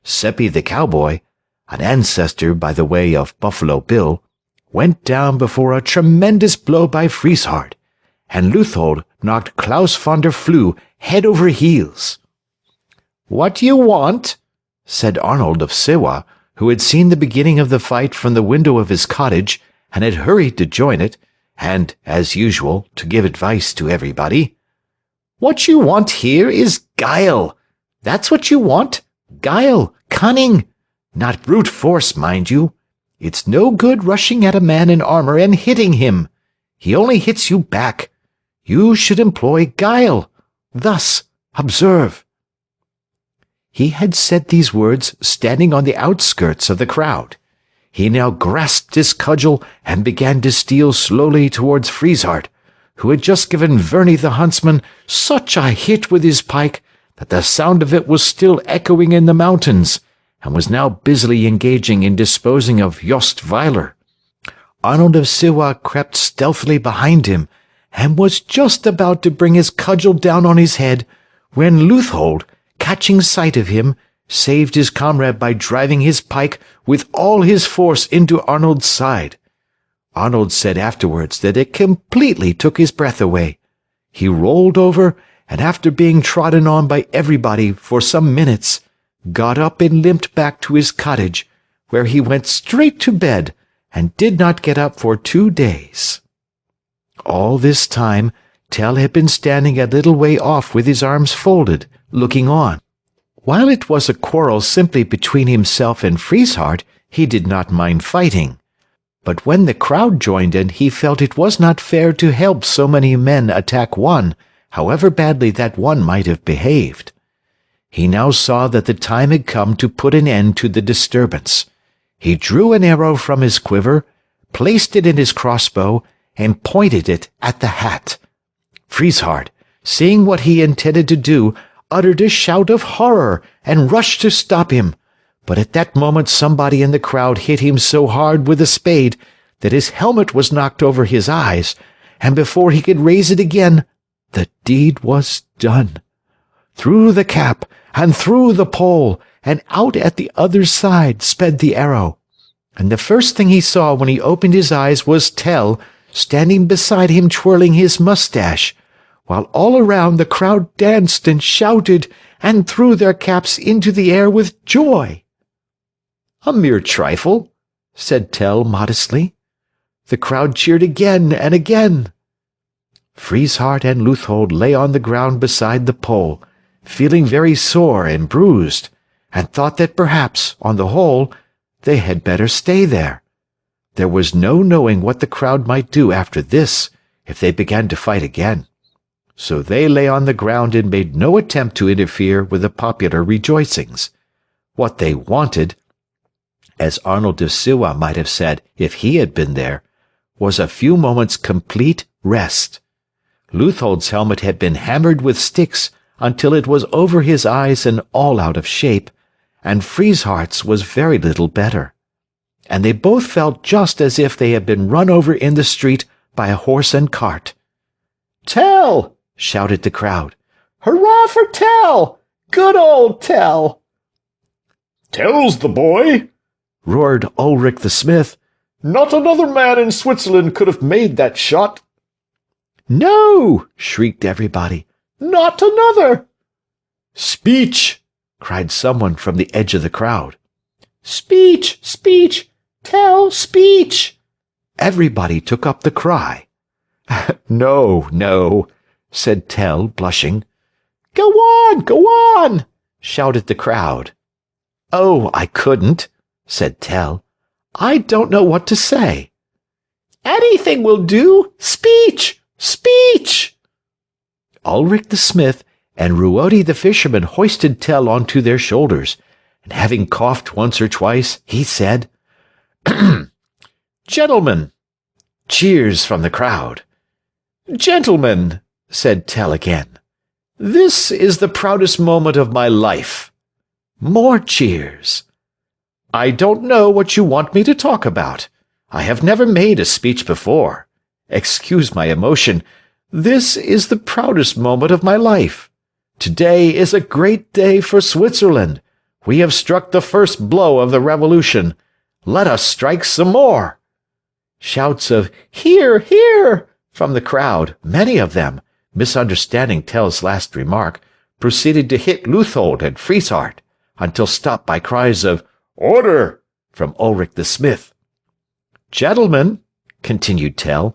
Seppi the cowboy, an ancestor by the way of Buffalo Bill, went down before a tremendous blow by Frieshardt, and Leuthold knocked Klaus von der Flue head over heels. "What do you want?" said Arnold of Sewa, who had seen the beginning of the fight from the window of his cottage, and had hurried to join it, and, as usual, to give advice to everybody. "What you want here is guile. That's what you want. Guile, cunning. Not brute force, mind you. It's no good rushing at a man in armor and hitting him. He only hits you back. You should employ guile. Thus, observe." He had said these words standing on the outskirts of the crowd. He now grasped his cudgel and began to steal slowly towards Frieshardt, who had just given Verney the huntsman such a hit with his pike that the sound of it was still echoing in the mountains, and was now busily engaging in disposing of Jost Weiler. Arnold of Sewa crept stealthily behind him, and was just about to bring his cudgel down on his head, when Leuthold, catching sight of him, saved his comrade by driving his pike with all his force into Arnold's side. Arnold said afterwards that it completely took his breath away. He rolled over, and after being trodden on by everybody for some minutes, got up and limped back to his cottage, where he went straight to bed, and did not get up for 2 days. All this time Tell had been standing a little way off with his arms folded, looking on. While it was a quarrel simply between himself and Frieshardt, he did not mind fighting. But when the crowd joined in, he felt it was not fair to help so many men attack one, however badly that one might have behaved. He now saw that the time had come to put an end to the disturbance. He drew an arrow from his quiver, placed it in his crossbow, and pointed it at the hat. Frieshardt, seeing what he intended to do, uttered a shout of horror and rushed to stop him, but at that moment somebody in the crowd hit him so hard with a spade that his helmet was knocked over his eyes, and before he could raise it again, the deed was done. Through the cap, and through the pole, and out at the other side sped the arrow, and the first thing he saw when he opened his eyes was Tell standing beside him twirling his mustache, while all around the crowd danced and shouted and threw their caps into the air with joy. "A mere trifle," said Tell modestly. The crowd cheered again and again. Frieshardt and Leuthold lay on the ground beside the pole, feeling very sore and bruised, and thought that perhaps, on the whole, they had better stay there. There was no knowing what the crowd might do after this, if they began to fight again. So they lay on the ground and made no attempt to interfere with the popular rejoicings. What they wanted, as Arnold de Sewa might have said if he had been there, was a few moments' complete rest. Leuthold's helmet had been hammered with sticks until it was over his eyes and all out of shape, and Frieshardt's was very little better. And they both felt just as if they had been run over in the street by a horse and cart. "Tell!" shouted the crowd. "Hurrah for Tell! Good old Tell!" "Tell's the boy!" roared Ulrich the smith. "Not another man in Switzerland could have made that shot." "No!" shrieked everybody. "Not another!" "Speech!" cried someone from the edge of the crowd. "Speech! Speech! Tell, speech!" Everybody took up the cry. No, no, said Tell, blushing. Go on, shouted the crowd. Oh, I couldn't, said Tell. I don't know what to say. Anything will do. Speech! Speech! Ulrich the smith and Ruodi the fisherman hoisted Tell onto their shoulders, and having coughed once or twice, he said, Gentlemen! Cheers from the crowd. Gentlemen, said Tell again, this is the proudest moment of my life. More cheers. I don't know what you want me to talk about. I have never made a speech before. Excuse my emotion. This is the proudest moment of my life. Today is a great day for Switzerland. We have struck the first blow of the revolution. Let us strike some more. Shouts of "Hear, hear!" from the crowd, many of them, misunderstanding Tell's last remark, proceeded to hit Leuthold and Frieshardt, until stopped by cries of "Order!" from Ulrich the smith. Gentlemen, continued Tell,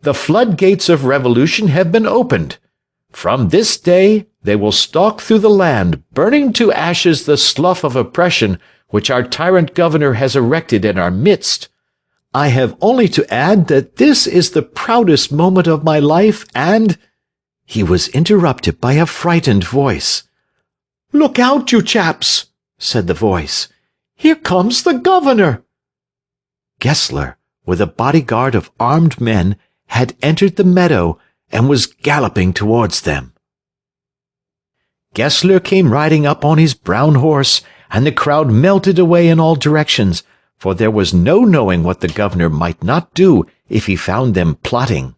the floodgates of revolution have been opened. From this day they will stalk through the land, burning to ashes the slough of oppression which our tyrant governor has erected in our midst. I have only to add that this is the proudest moment of my life, and—" He was interrupted by a frightened voice. "Look out, you chaps!" said the voice. "Here comes the governor!" Gessler, with a bodyguard of armed men, had entered the meadow and was galloping towards them. Gessler came riding up on his brown horse, and the crowd melted away in all directions, for there was no knowing what the governor might not do if he found them plotting.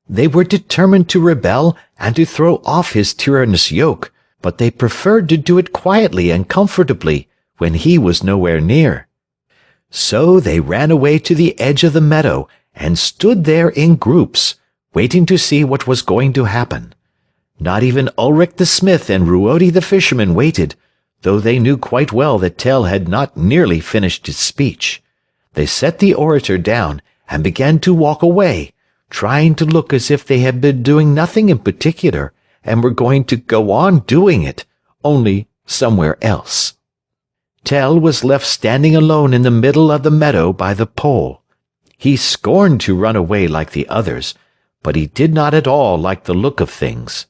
They were determined to rebel and to throw off his tyrannous yoke, but they preferred to do it quietly and comfortably when he was nowhere near. So they ran away to the edge of the meadow and stood there in groups, waiting to see what was going to happen. Not even Ulrich the smith and Ruodi the fisherman waited, though they knew quite well that Tell had not nearly finished his speech. They set the orator down and began to walk away, trying to look as if they had been doing nothing in particular and were going to go on doing it, only somewhere else. Tell was left standing alone in the middle of the meadow by the pole. He scorned to run away like the others, but he did not at all like the look of things.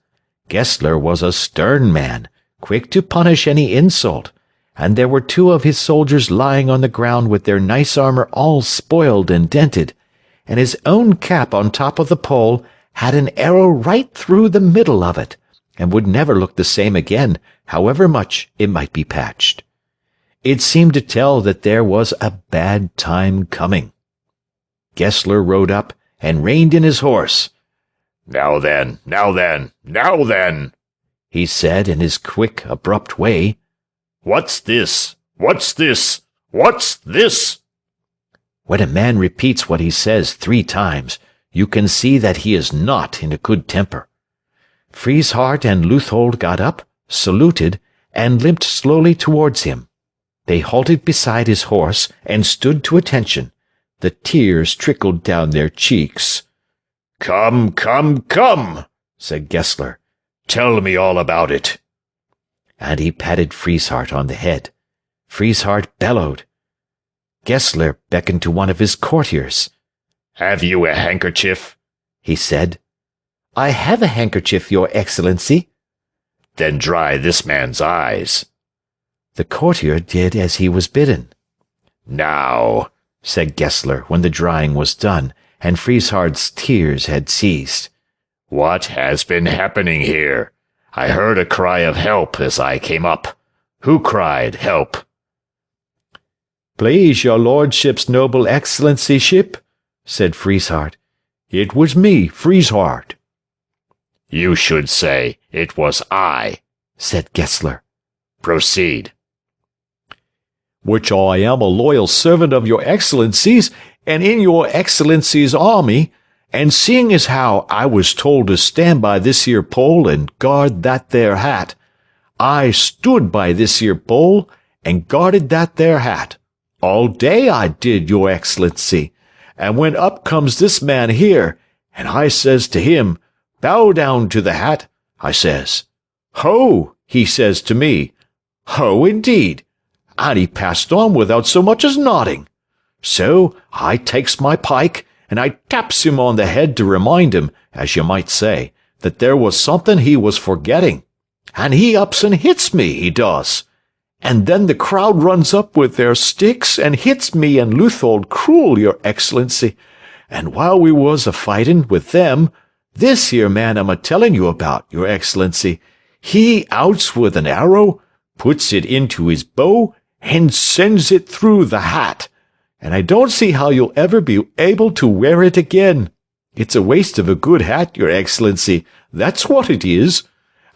Gessler was a stern man, quick to punish any insult, and there were 2 of his soldiers lying on the ground with their nice armor all spoiled and dented, and his own cap on top of the pole had an arrow right through the middle of it, and would never look the same again, however much it might be patched. It seemed to Tell that there was a bad time coming. Gessler rode up and reined in his horse. "Now then, now then, now then," he said in his quick, abrupt way. "What's this? What's this? What's this?" When a man repeats what he says 3 times, you can see that he is not in a good temper. Frieshardt and Leuthold got up, saluted, and limped slowly towards him. They halted beside his horse and stood to attention. The tears trickled down their cheeks. "Come, come, come," said Gessler. "Tell me all about it." And he patted Frieshardt on the head. Frieshardt bellowed. Gessler beckoned to one of his courtiers. "Have you a handkerchief?" he said. "I have a handkerchief, your excellency." "Then dry this man's eyes." The courtier did as he was bidden. "Now," said Gessler when the drying was done, and Frieshardt's tears had ceased. "What has been happening here? I heard a cry of help as I came up. Who cried help?" "Please your lordship's noble excellency-ship," said Frieshardt. "It was me, Frieshardt." "You should say, it was I," said Gessler. "Proceed." "Which I am a loyal servant of your excellency's, and in your excellency's army, and seeing as how I was told to stand by this here pole and guard that there hat, I stood by this here pole and guarded that there hat. All day I did, your excellency, and when up comes this man here, And I says to him, 'Bow down to the hat,' I says. 'Ho,' he says to me. 'Ho, indeed.' And he passed on without so much as nodding. So I takes my pike, and I taps him on the head to remind him, as you might say, that there was something he was forgetting. And he ups and hits me, he does. And then the crowd runs up with their sticks and hits me and Leuthold cruel, your Excellency. And while we was a-fighting with them, this here man I'm a-telling you about, your Excellency, he outs with an arrow, puts it into his bow, and sends it through the hat. And I don't see how you'll ever be able to wear it again. It's a waste of a good hat, your Excellency, that's what it is.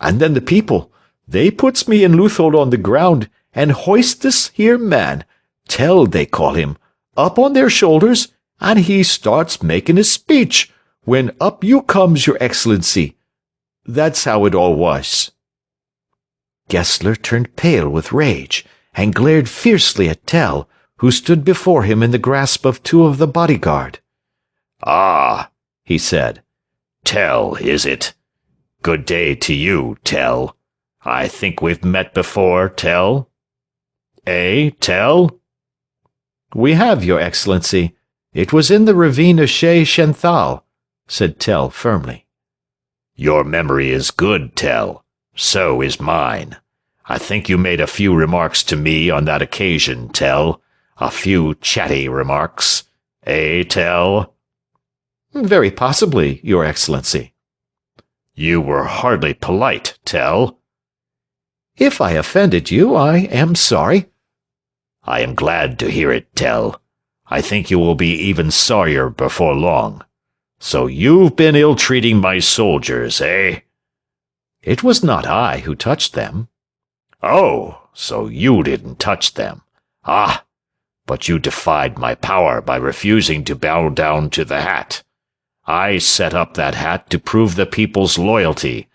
And then the people, they puts me and Leuthold on the ground, and hoist this here man, Tell they call him, up on their shoulders, and he starts making his speech, when up you comes, your Excellency. That's how it all was." Gessler turned pale with rage, and glared fiercely at Tell, who stood before him in the grasp of two of the bodyguard. "Ah," he said. "Tell, is it? Good day to you, Tell. I think we've met before, Tell. Eh, Tell?" "We have, your Excellency. It was in the ravine of Chez Chenthal," said Tell firmly. "Your memory is good, Tell. So is mine. I think you made a few remarks to me on that occasion, Tell. A few chatty remarks. Eh, Tell?" "Very possibly, your Excellency." "You were hardly polite, Tell." "If I offended you, I am sorry." "I am glad to hear it, Tell. I think you will be even sorrier before long. So you've been ill-treating my soldiers, eh?" "It was not I who touched them." "Oh, so you didn't touch them. Ah, but you defied my power by refusing to bow down to the hat. I set up that hat to prove the people's loyalty.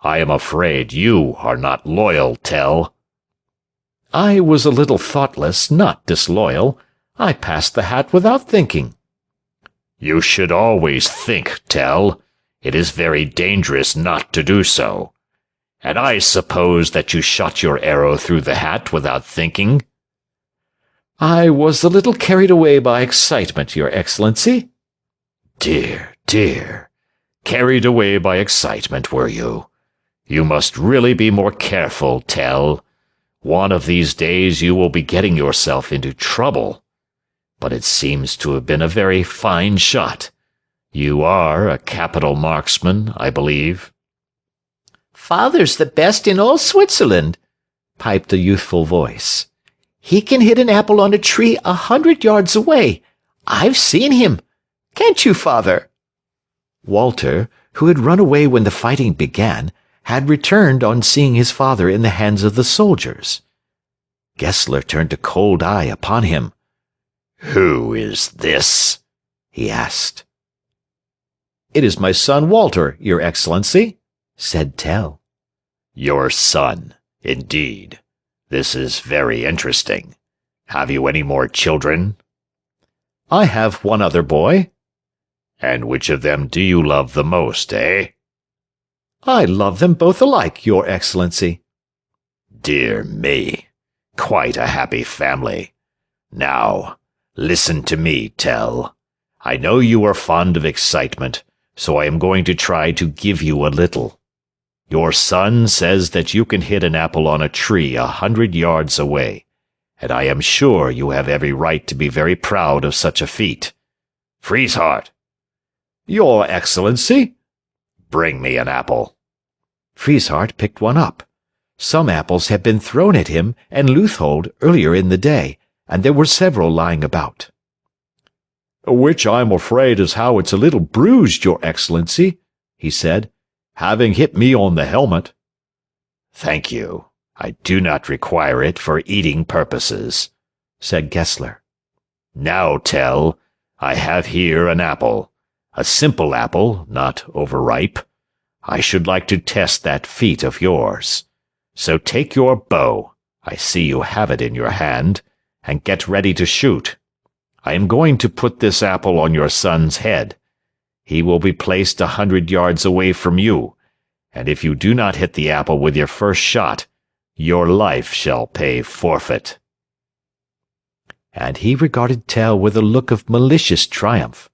I am afraid you are not loyal, Tell." "I was a little thoughtless, not disloyal. I passed the hat without thinking." "You should always think, Tell. It is very dangerous not to do so. And I suppose that you shot your arrow through the hat without thinking?" "I was a little carried away by excitement, your Excellency." "Dear, dear. Carried away by excitement, were you? You must really be more careful, Tell. One of these days you will be getting yourself into trouble. But it seems to have been a very fine shot. You are a capital marksman, I believe." "Father's the best in all Switzerland," piped a youthful voice. "He can hit an apple on a tree 100 yards away. I've seen him. Can't you, Father?" Walter, who had run away when the fighting began, had returned on seeing his father in the hands of the soldiers. Gessler turned a cold eye upon him. "Who is this?" he asked. "It is my son Walter, your Excellency," said Tell. "Your son, indeed. This is very interesting. Have you any more children?" "I have one other boy." "And which of them do you love the most, eh?" "I love them both alike, your Excellency." "Dear me, quite a happy family. Now, listen to me, Tell. I know you are fond of excitement, so I am going to try to give you a little. Your son says that you can hit an apple on a tree 100 yards away, and I am sure you have every right to be very proud of such a feat. Frieshardt." "Your Excellency." "Bring me an apple." Frieshardt picked one up. Some apples had been thrown at him and Leuthold earlier in the day, and there were several lying about. "Which I'm afraid is how it's a little bruised, your Excellency," he said, "having hit me on the helmet." "Thank you. I do not require it for eating purposes," said Gessler. "Now, Tell, I have here an apple. A simple apple, not overripe. I should like to test that feat of yours. So take your bow, I see you have it in your hand, and get ready to shoot. I am going to put this apple on your son's head. He will be placed 100 yards away from you, and if you do not hit the apple with your first shot, your life shall pay forfeit." And he regarded Tell with a look of malicious triumph.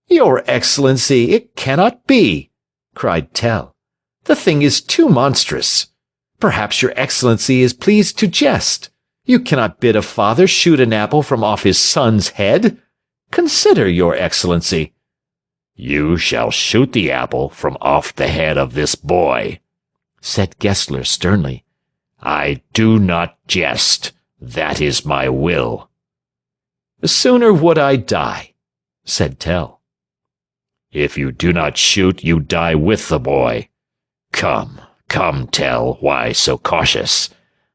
"Your Excellency, it cannot be!" cried Tell. "The thing is too monstrous. Perhaps your Excellency is pleased to jest. You cannot bid a father shoot an apple from off his son's head. Consider, your Excellency." "You shall shoot the apple from off the head of this boy," said Gessler sternly. "I do not jest. That is my will." "Sooner would I die," said Tell. "If you do not shoot, you die with the boy. Come, come, Tell, why so cautious?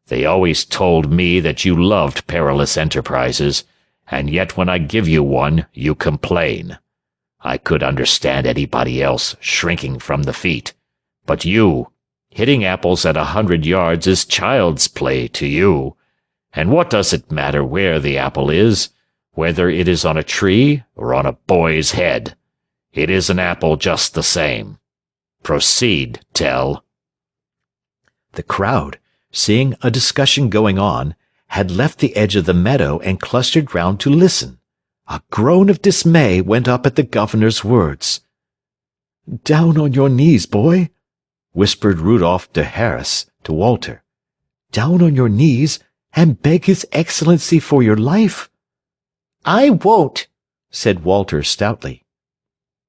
They always told me that you loved perilous enterprises, and yet when I give you one, you complain. I could understand anybody else shrinking from the feat, but you, hitting apples at 100 yards is child's play to you. And what does it matter where the apple is, whether it is on a tree or on a boy's head? It is an apple just the same. Proceed, Tell." The crowd, seeing a discussion going on, had left the edge of the meadow and clustered round to listen. A groan of dismay went up at the governor's words. "Down on your knees, boy," whispered Rudolph de Harris to Walter. "Down on your knees and beg His Excellency for your life." "I won't," said Walter stoutly.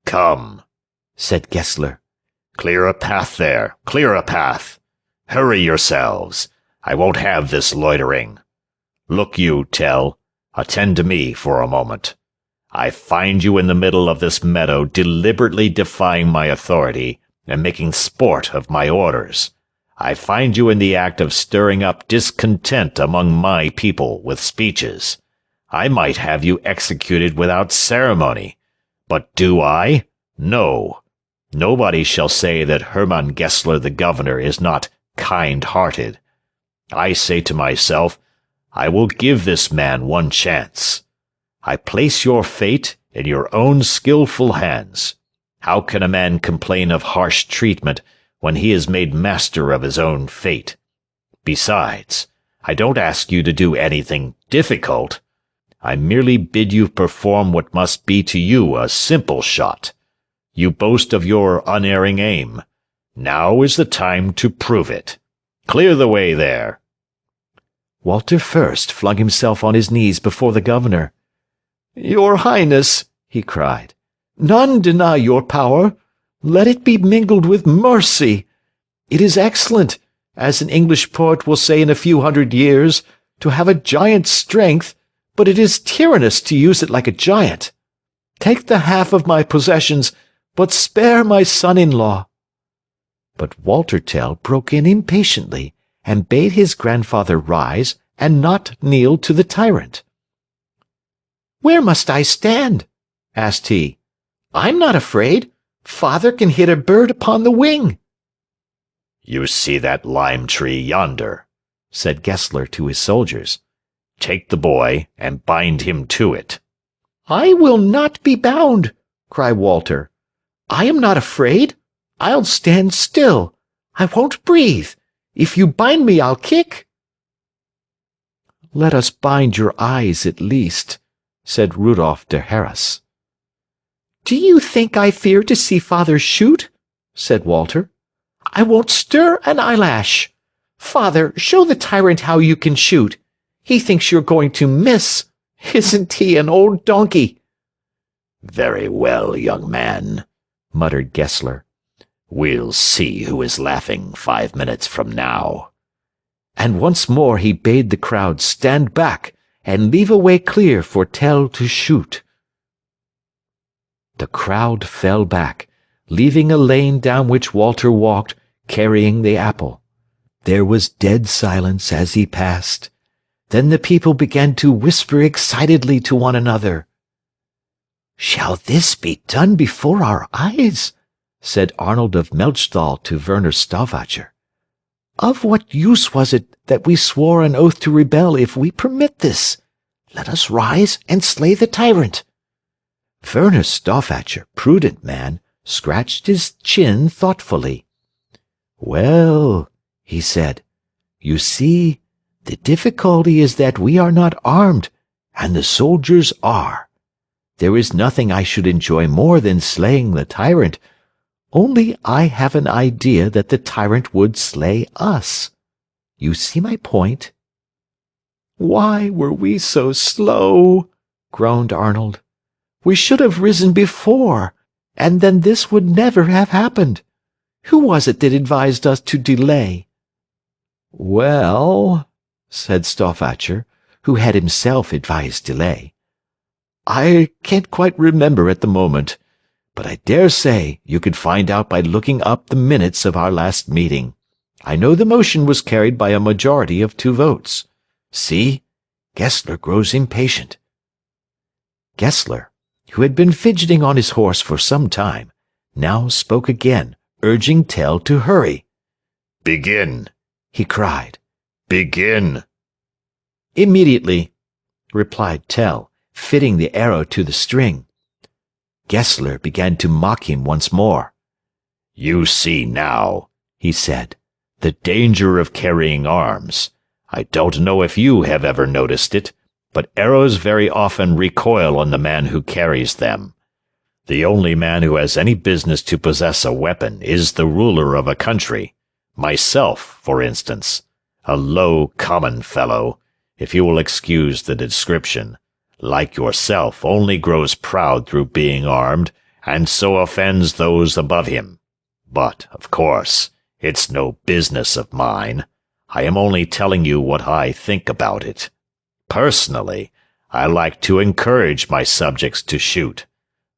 "Come," said Gessler. "Clear a path there, clear a path. Hurry yourselves. I won't have this loitering. Look you, Tell, attend to me for a moment. I find you in the middle of this meadow deliberately defying my authority and making sport of my orders. I find you in the act of stirring up discontent among my people with speeches. I might have you executed without ceremony. But do I? No. Nobody shall say that Hermann Gessler the governor is not kind-hearted. I say to myself, I will give this man one chance. I place your fate in your own skillful hands. How can a man complain of harsh treatment when he is made master of his own fate? Besides, I don't ask you to do anything difficult. I merely bid you perform what must be to you a simple shot. You boast of your unerring aim. Now is the time to prove it. Clear the way there." Walter first flung himself on his knees before the governor. "Your Highness," he cried, "none deny your power. Let it be mingled with mercy. It is excellent, as an English poet will say in a few hundred years, to have a giant's strength, but it is tyrannous to use it like a giant. Take the half of my possessions, but spare my son-in-law." But Walter Tell broke in impatiently and bade his grandfather rise and not kneel to the tyrant. "Where must I stand?" asked he. "I'm not afraid. Father can hit a bird upon the wing." "You see that lime tree yonder," said Gessler to his soldiers. "Take the boy and bind him to it." "I will not be bound," cried Walter. "I am not afraid. I'll stand still. I won't breathe. If you bind me, I'll kick." "Let us bind your eyes at least," said Rudolph de Harris. "Do you think I fear to see father shoot?" said Walter. "I won't stir an eyelash. Father, show the tyrant how you can shoot. He thinks you're going to miss. Isn't he an old donkey?" "Very well, young man," muttered Gessler. "We'll see who is laughing 5 minutes from now." And once more he bade the crowd stand back and leave a way clear for Tell to shoot. The crowd fell back, leaving a lane down which Walter walked, carrying the apple. There was dead silence as he passed. Then the people began to whisper excitedly to one another. "Shall this be done before our eyes?" said Arnold of Melchthal to Werner Stauffacher. "Of what use was it that we swore an oath to rebel if we permit this? Let us rise and slay the tyrant." Werner Stauffacher, prudent man, scratched his chin thoughtfully. "Well," he said, "you see, the difficulty is that we are not armed, and the soldiers are. There is nothing I should enjoy more than slaying the tyrant, only I have an idea that the tyrant would slay us. You see my point?" "Why were we so slow?" groaned Arnold. "We should have risen before, and then this would never have happened. Who was it that advised us to delay?" "Well," said Stauffacher, who had himself advised delay, "I can't quite remember at the moment, but I dare say you could find out by looking up the minutes of our last meeting. I know the motion was carried by a majority of 2 votes. See, Gessler grows impatient." Gessler, who had been fidgeting on his horse for some time, now spoke again, urging Tell to hurry. "Begin," he cried. "Begin." "Immediately," replied Tell, fitting the arrow to the string. Gessler began to mock him once more. "You see now," he said, "the danger of carrying arms. I don't know if you have ever noticed it, but arrows very often recoil on the man who carries them. The only man who has any business to possess a weapon is the ruler of a country. Myself, for instance, a low, common fellow, if you will excuse the description, like yourself, only grows proud through being armed, and so offends those above him. But, of course, it's no business of mine. I am only telling you what I think about it. Personally, I like to encourage my subjects to shoot.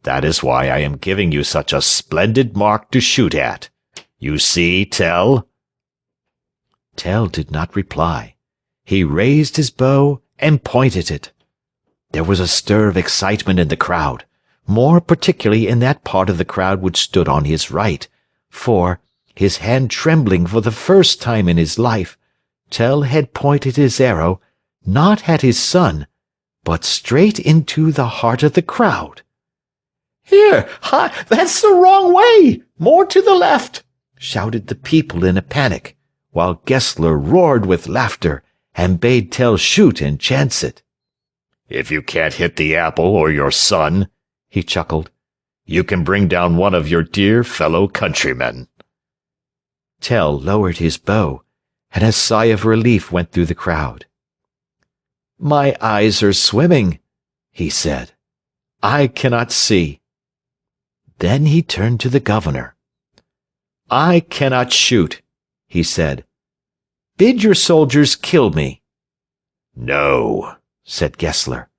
That is why I am giving you such a splendid mark to shoot at. You see, Tell?" Tell did not reply. He raised his bow and pointed it. There was a stir of excitement in the crowd, more particularly in that part of the crowd which stood on his right, for, his hand trembling for the first time in his life, Tell had pointed his arrow, not at his son, but straight into the heart of the crowd. "Here! That's the wrong way! More to the left!" shouted the people in a panic, while Gessler roared with laughter and bade Tell shoot and chance it. "If you can't hit the apple or your son," he chuckled, "you can bring down one of your dear fellow countrymen." Tell lowered his bow, and a sigh of relief went through the crowd. "My eyes are swimming," he said. "I cannot see." Then he turned to the governor. "I cannot shoot," he said. "Bid your soldiers kill me." "No," said Gessler.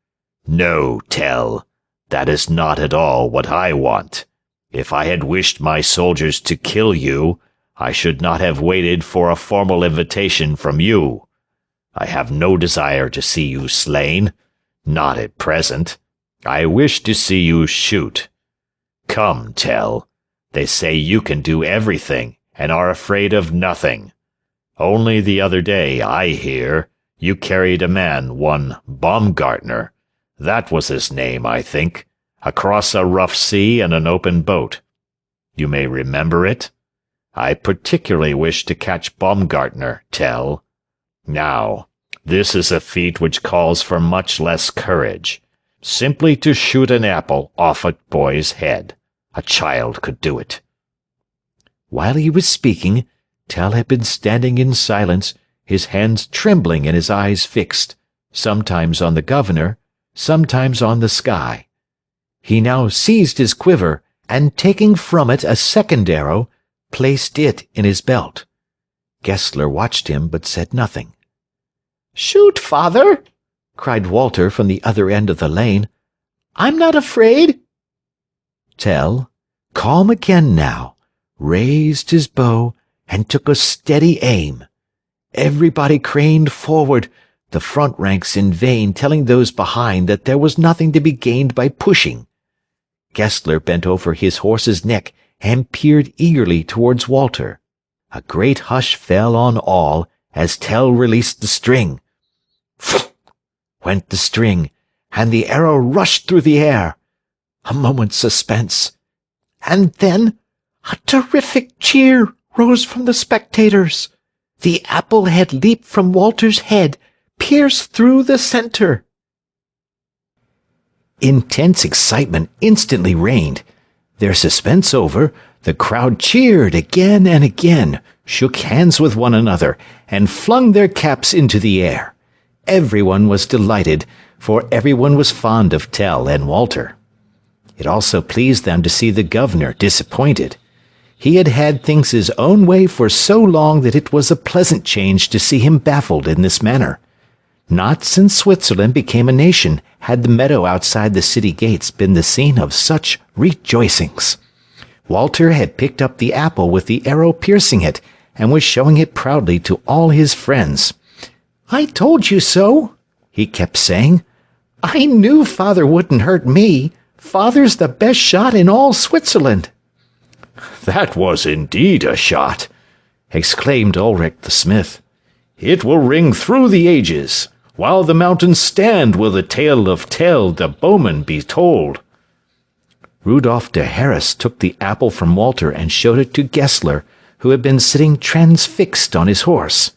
"No, Tell. That is not at all what I want. If I had wished my soldiers to kill you, I should not have waited for a formal invitation from you. I have no desire to see you slain. Not at present. I wish to see you shoot. Come, Tell. They say you can do everything and are afraid of nothing. Only the other day, I hear, you carried a man, one Baumgartner, that was his name, I think, across a rough sea in an open boat. You may remember it? I particularly wish to catch Baumgartner, Tell. Now, this is a feat which calls for much less courage. Simply to shoot an apple off a boy's head. A child could do it." While he was speaking, Tell had been standing in silence, his hands trembling and his eyes fixed, sometimes on the governor, sometimes on the sky. He now seized his quiver, and taking from it a second arrow, placed it in his belt. Gessler watched him, but said nothing. "Shoot, father!" cried Walter from the other end of the lane. "I'm not afraid." Tell, calm again now, raised his bow and took a steady aim. Everybody craned forward, the front ranks in vain telling those behind that there was nothing to be gained by pushing. Gessler bent over his horse's neck and peered eagerly towards Walter. A great hush fell on all as Tell released the string. Went the string, and the arrow rushed through the air. A moment's suspense. And then a terrific cheer rose from the spectators. The apple had leaped from Walter's head, pierced through the center. Intense excitement instantly reigned. Their suspense over, the crowd cheered again and again, shook hands with one another, and flung their caps into the air. Everyone was delighted, for everyone was fond of Tell and Walter. It also pleased them to see the governor disappointed. He had had things his own way for so long that it was a pleasant change to see him baffled in this manner. Not since Switzerland became a nation had the meadow outside the city gates been the scene of such rejoicings. Walter had picked up the apple with the arrow piercing it, and was showing it proudly to all his friends. "I told you so," he kept saying. "I knew Father wouldn't hurt me. Father's the best shot in all Switzerland." "That was indeed a shot," exclaimed Ulrich the smith. "It will ring through the ages. While the mountains stand will the tale of Tell the bowman be told." Rudolf de Harris took the apple from Walter and showed it to Gessler, who had been sitting transfixed on his horse.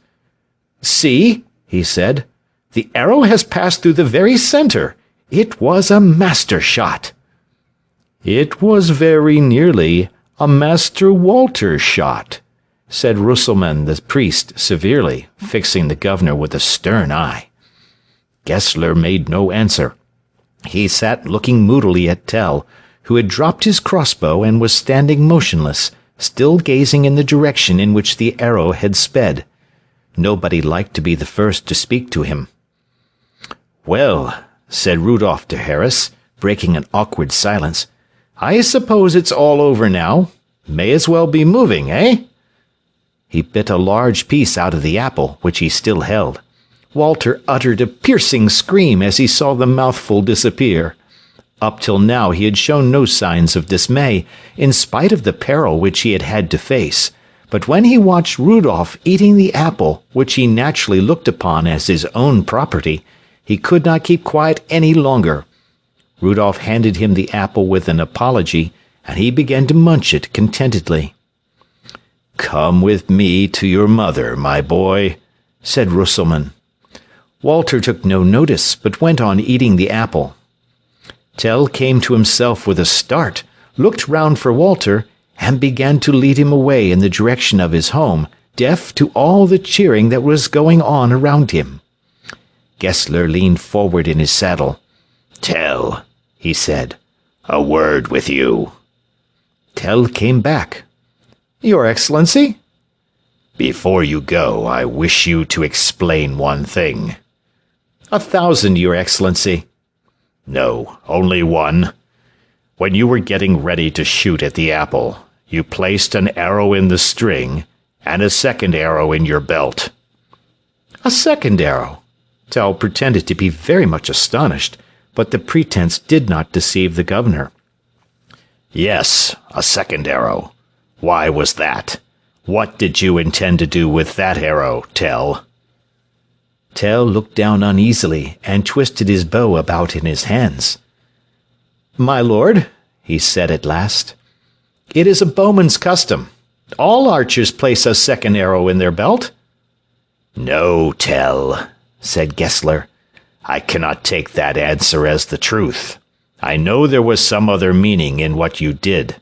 "See," he said, "the arrow has passed through the very center. It was a master shot." "It was very nearly a Master Walter shot," said Rüsselmann the priest severely, fixing the governor with a stern eye. Gessler made no answer. He sat looking moodily at Tell, who had dropped his crossbow and was standing motionless, still gazing in the direction in which the arrow had sped. Nobody liked to be the first to speak to him. "Well," said Rudolf de Harris, breaking an awkward silence, "I suppose it's all over now. May as well be moving, eh?" He bit a large piece out of the apple, which he still held. Walter uttered a piercing scream as he saw the mouthful disappear. Up till now he had shown no signs of dismay, in spite of the peril which he had had to face. But when he watched Rudolf eating the apple, which he naturally looked upon as his own property, he could not keep quiet any longer. Rudolf handed him the apple with an apology, and he began to munch it contentedly. "Come with me to your mother, my boy," said Rüsselmann. Walter took no notice, but went on eating the apple. Tell came to himself with a start, looked round for Walter, and began to lead him away in the direction of his home, deaf to all the cheering that was going on around him. Gessler leaned forward in his saddle. "Tell," he said, "a word with you." Tell came back. "Your Excellency?" "Before you go, I wish you to explain one thing." "1,000, Your Excellency." "No, only one. When you were getting ready to shoot at the apple, you placed an arrow in the string and a second arrow in your belt." "A second arrow?" Tell pretended to be very much astonished, but the pretense did not deceive the governor. "Yes, a second arrow. Why was that? What did you intend to do with that arrow, Tell?" Tell looked down uneasily and twisted his bow about in his hands. "My lord," he said at last, "it is a bowman's custom. All archers place a second arrow in their belt." "No, Tell," said Gessler. "I cannot take that answer as the truth. I know there was some other meaning in what you did.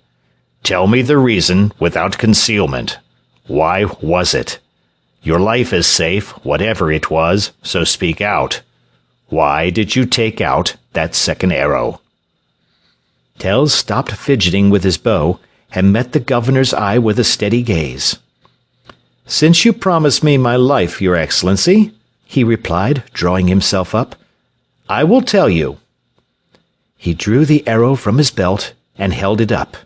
Tell me the reason without concealment. Why was it? Your life is safe, whatever it was, so speak out. Why did you take out that second arrow?" Tell stopped fidgeting with his bow and met the governor's eye with a steady gaze. "Since you promise me my life, Your Excellency," he replied, drawing himself up, "I will tell you." He drew the arrow from his belt and held it up.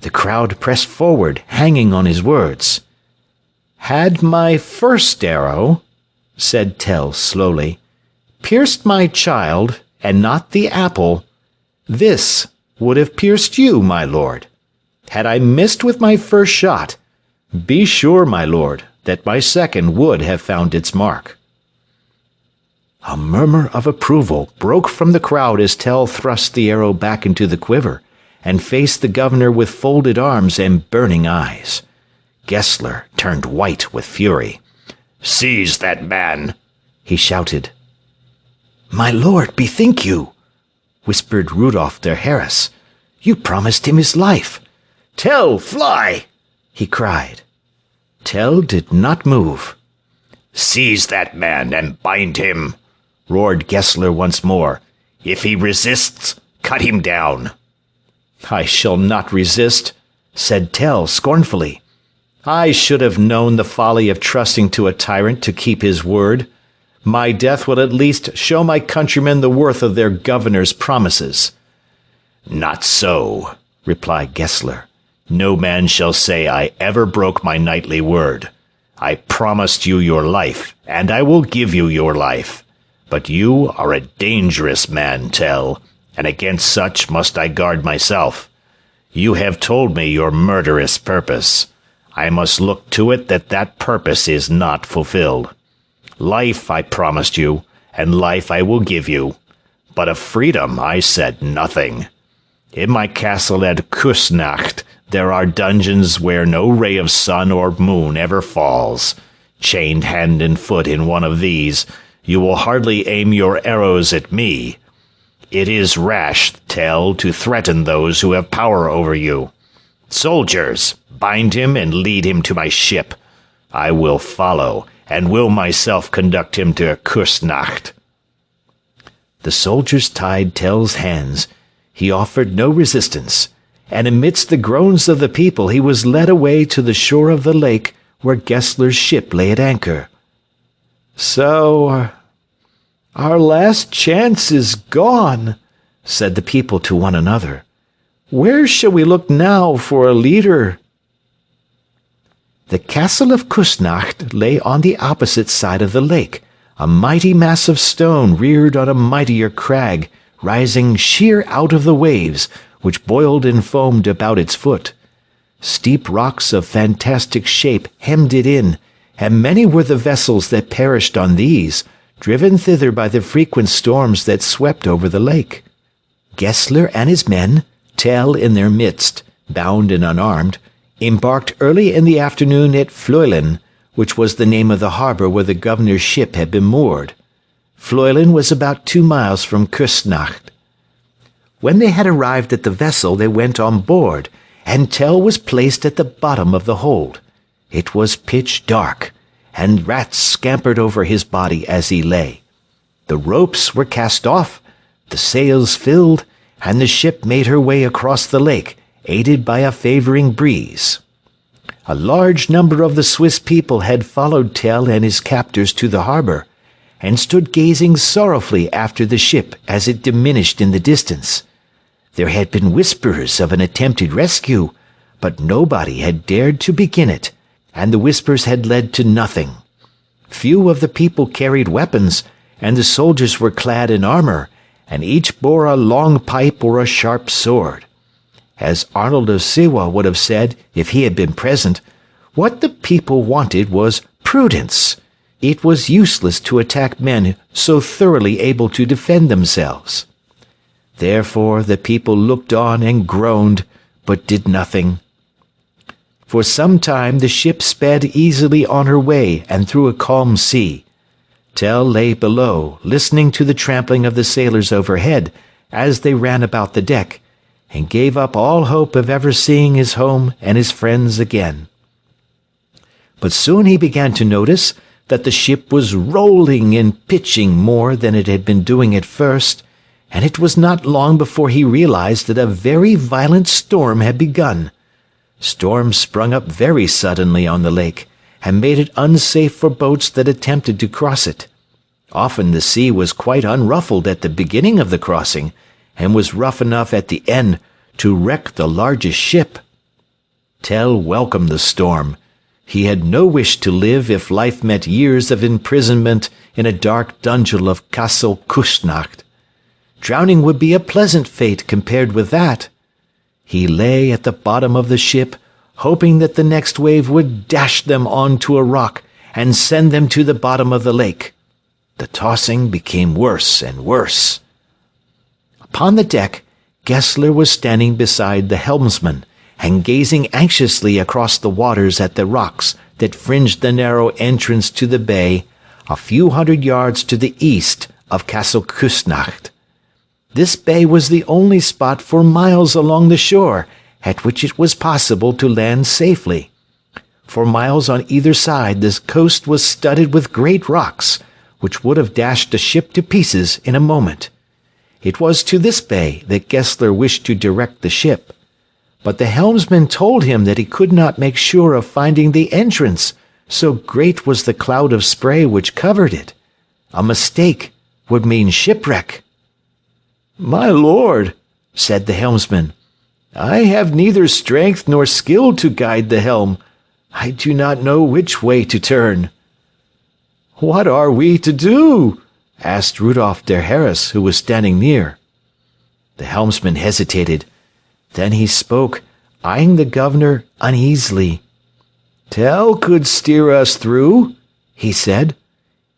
The crowd pressed forward, hanging on his words. "Had my first arrow," said Tell slowly, "pierced my child, and not the apple, this would have pierced you, my lord. Had I missed with my first shot, be sure, my lord, that my second would have found its mark." A murmur of approval broke from the crowd as Tell thrust the arrow back into the quiver and faced the governor with folded arms and burning eyes. Gessler turned white with fury. "Seize that man!" he shouted. "My lord, bethink you," whispered Rudolf der Harris. "You promised him his life." "Tell, fly!" he cried. Tell did not move. "Seize that man and bind him!" roared Gessler once more. "If he resists, cut him down." "I shall not resist," said Tell scornfully. "I should have known the folly of trusting to a tyrant to keep his word. My death will at least show my countrymen the worth of their governor's promises." "Not so," replied Gessler. "No man shall say I ever broke my knightly word. I promised you your life, and I will give you your life. But you are a dangerous man, Tell, and against such must I guard myself. You have told me your murderous purpose. I must look to it that that purpose is not fulfilled. Life I promised you, and life I will give you, but of freedom I said nothing. In my castle at Küsnacht there are dungeons where no ray of sun or moon ever falls. Chained hand and foot in one of these, you will hardly aim your arrows at me. It is rash, Tell, to threaten those who have power over you. Soldiers, bind him and lead him to my ship. I will follow, and will myself conduct him to Küsnacht." The soldiers tied Tell's hands. He offered no resistance, and amidst the groans of the people he was led away to the shore of the lake where Gessler's ship lay at anchor. "So, our last chance is gone," said the people to one another. "Where shall we look now for a leader?" The castle of Küsnacht lay on the opposite side of the lake, a mighty mass of stone reared on a mightier crag, rising sheer out of the waves, which boiled and foamed about its foot. Steep rocks of fantastic shape hemmed it in, and many were the vessels that perished on these, driven thither by the frequent storms that swept over the lake. Gessler and his men, Tell in their midst, bound and unarmed, embarked early in the afternoon at Fleulen, which was the name of the harbor where the governor's ship had been moored. Fleulen was about 2 miles from Küsnacht. When they had arrived at the vessel, they went on board, and Tell was placed at the bottom of the hold. It was pitch dark, and rats scampered over his body as he lay. The ropes were cast off, the sails filled, and the ship made her way across the lake, aided by a favoring breeze. A large number of the Swiss people had followed Tell and his captors to the harbor, and stood gazing sorrowfully after the ship as it diminished in the distance. There had been whispers of an attempted rescue, but nobody had dared to begin it, and the whispers had led to nothing. Few of the people carried weapons, and the soldiers were clad in armor, and each bore a long pipe or a sharp sword. As Arnold of Sewa would have said if he had been present, what the people wanted was prudence. It was useless to attack men so thoroughly able to defend themselves. Therefore the people looked on and groaned, but did nothing. For some time the ship sped easily on her way and through a calm sea. Tell lay below, listening to the trampling of the sailors overhead as they ran about the deck, and gave up all hope of ever seeing his home and his friends again. But soon he began to notice that the ship was rolling and pitching more than it had been doing at first, and it was not long before he realized that a very violent storm had begun. Storms sprung up very suddenly on the lake, and made it unsafe for boats that attempted to cross it. Often the sea was quite unruffled at the beginning of the crossing, and was rough enough at the end to wreck the largest ship. Tell welcomed the storm. He had no wish to live if life meant years of imprisonment in a dark dungeon of Castle Küsnacht. Drowning would be a pleasant fate compared with that. He lay at the bottom of the ship, hoping that the next wave would dash them on to a rock and send them to the bottom of the lake. The tossing became worse and worse. Upon the deck, Gessler was standing beside the helmsman and gazing anxiously across the waters at the rocks that fringed the narrow entrance to the bay a few hundred yards to the east of Castle Küsnacht. This bay was the only spot for miles along the shore at which it was possible to land safely. For miles on either side the coast was studded with great rocks, which would have dashed a ship to pieces in a moment. It was to this bay that Gessler wished to direct the ship, but the helmsman told him that he could not make sure of finding the entrance, so great was the cloud of spray which covered it. A mistake would mean shipwreck. "My lord," said the helmsman, "I have neither strength nor skill to guide the helm. I do not know which way to turn." "What are we to do?" asked Rudolf der Harras, who was standing near. The helmsman hesitated. Then he spoke, eyeing the governor uneasily. "Tell could steer us through," he said,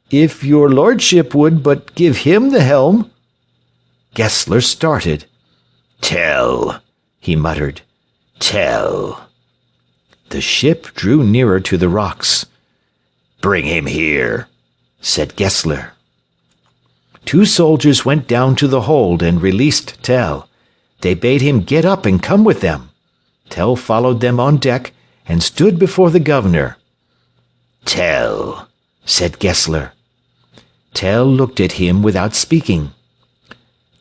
"if your lordship would but give him the helm." Gessler started. "Tell," he muttered. "Tell." The ship drew nearer to the rocks. "Bring him here," said Gessler. Two soldiers went down to the hold and released Tell. They bade him get up and come with them. Tell followed them on deck and stood before the governor. "Tell," said Gessler. Tell looked at him without speaking.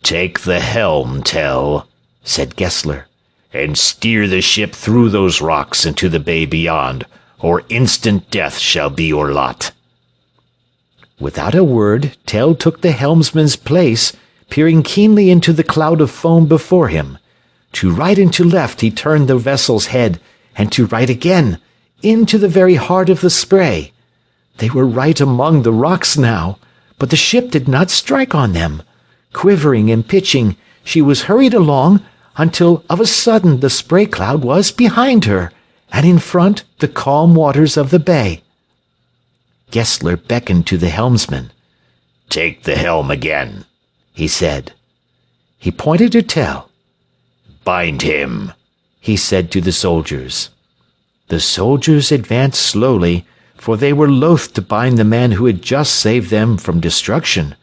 "Take the helm, Tell," said Gessler, "and steer the ship through those rocks into the bay beyond, or instant death shall be your lot." Without a word, Tell took the helmsman's place, peering keenly into the cloud of foam before him. To right and to left he turned the vessel's head, and to right again, into the very heart of the spray. They were right among the rocks now, but the ship did not strike on them. Quivering and pitching, she was hurried along, until of a sudden the spray cloud was behind her, and in front the calm waters of the bay. Gessler beckoned to the helmsman. "Take the helm again," he said. He pointed to Tell. "Bind him," he said to the soldiers. The soldiers advanced slowly, for they were loath to bind the man who had just saved them from destruction.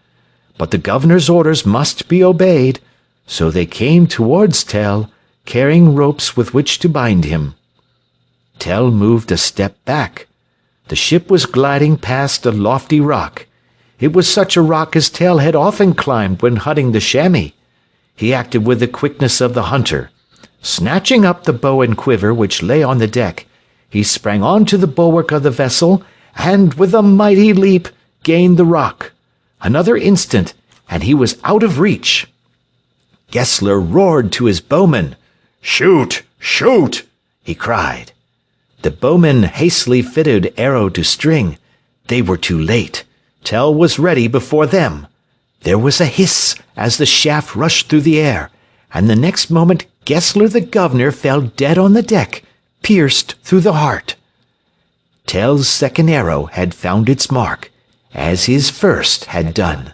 But the governor's orders must be obeyed, so they came towards Tell, carrying ropes with which to bind him. Tell moved a step back. The ship was gliding past a lofty rock. It was such a rock as Tell had often climbed when hunting the chamois. He acted with the quickness of the hunter. Snatching up the bow and quiver which lay on the deck, he sprang on to the bulwark of the vessel, and with a mighty leap gained the rock. Another instant, and he was out of reach. Gessler roared to his bowmen. "Shoot! Shoot!" he cried. The bowmen hastily fitted arrow to string. They were too late. Tell was ready before them. There was a hiss as the shaft rushed through the air, and the next moment Gessler the governor fell dead on the deck, pierced through the heart. Tell's second arrow had found its mark, as his first had done.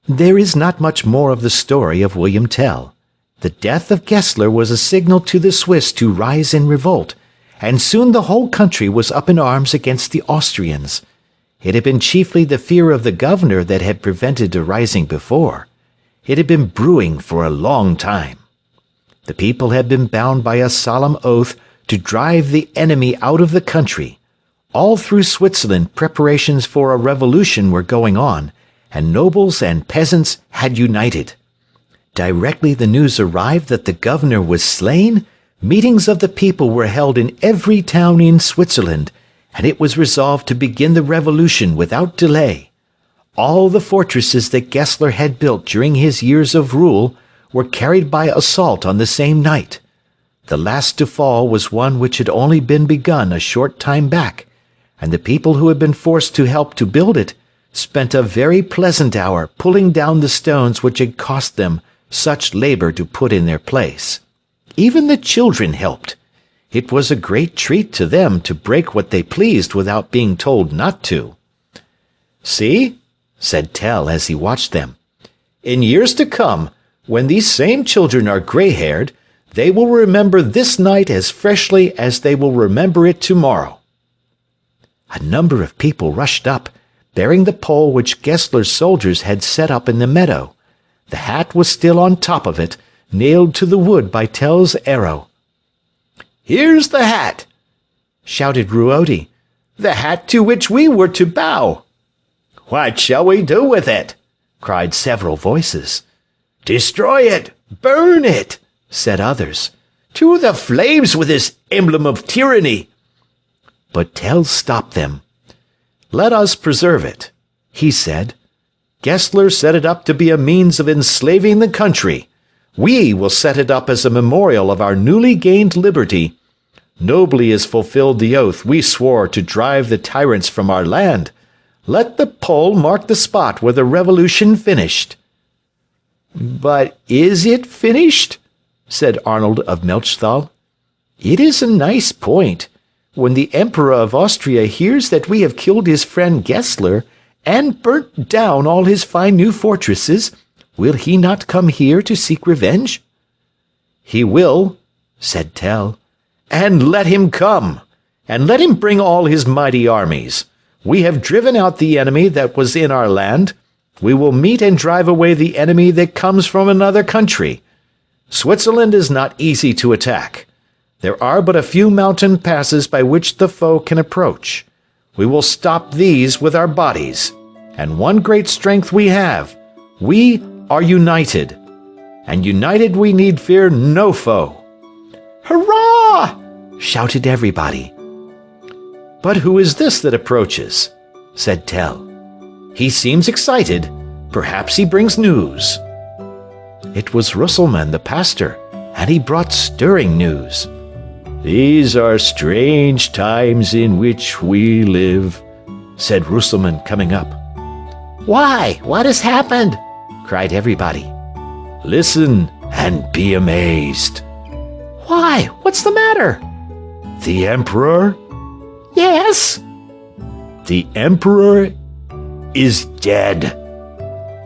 There is not much more of the story of William Tell. The death of Gessler was a signal to the Swiss to rise in revolt, and soon the whole country was up in arms against the Austrians. It had been chiefly the fear of the governor that had prevented a rising before. It had been brewing for a long time. The people had been bound by a solemn oath to drive the enemy out of the country. All through Switzerland preparations for a revolution were going on, and nobles and peasants had united. Directly the news arrived that the governor was slain, meetings of the people were held in every town in Switzerland, and it was resolved to begin the revolution without delay. All the fortresses that Gessler had built during his years of rule were carried by assault on the same night. The last to fall was one which had only been begun a short time back, and the people who had been forced to help to build it spent a very pleasant hour pulling down the stones which had cost them such labor to put in their place. Even the children helped. It was a great treat to them to break what they pleased without being told not to. "See," said Tell as he watched them. "In years to come, when these same children are gray-haired, they will remember this night as freshly as they will remember it tomorrow." A number of people rushed up, bearing the pole which Gessler's soldiers had set up in the meadow. The hat was still on top of it, nailed to the wood by Tell's arrow. "Here's the hat!" shouted Ruodi, "the hat to which we were to bow." "What shall we do with it?" cried several voices. "Destroy it! Burn it!" said others. "To the flames with this emblem of tyranny!" But Tell stopped them. "Let us preserve it," he said. "Gessler set it up to be a means of enslaving the country. We will set it up as a memorial of our newly gained liberty. Nobly is fulfilled the oath we swore to drive the tyrants from our land. Let the pole mark the spot where the revolution finished." "But is it finished?" said Arnold of Melchthal. "It is a nice point. When the Emperor of Austria hears that we have killed his friend Gessler, and burnt down all his fine new fortresses, will he not come here to seek revenge?" "He will," said Tell. "And let him come, and let him bring all his mighty armies. We have driven out the enemy that was in our land. We will meet and drive away the enemy that comes from another country. Switzerland is not easy to attack. There are but a few mountain passes by which the foe can approach. We will stop these with our bodies. And one great strength we have. We are united. And united we need fear no foe." "Hurrah!" shouted everybody. "But who is this that approaches?" said Tell. "He seems excited. Perhaps he brings news." It was Rösselmann the pastor, and he brought stirring news. "These are strange times in which we live," said Rösselmann, coming up. "Why, what has happened?" cried everybody. "Listen and be amazed." "Why, what's the matter?" "The Emperor?" "Yes." "The Emperor is dead."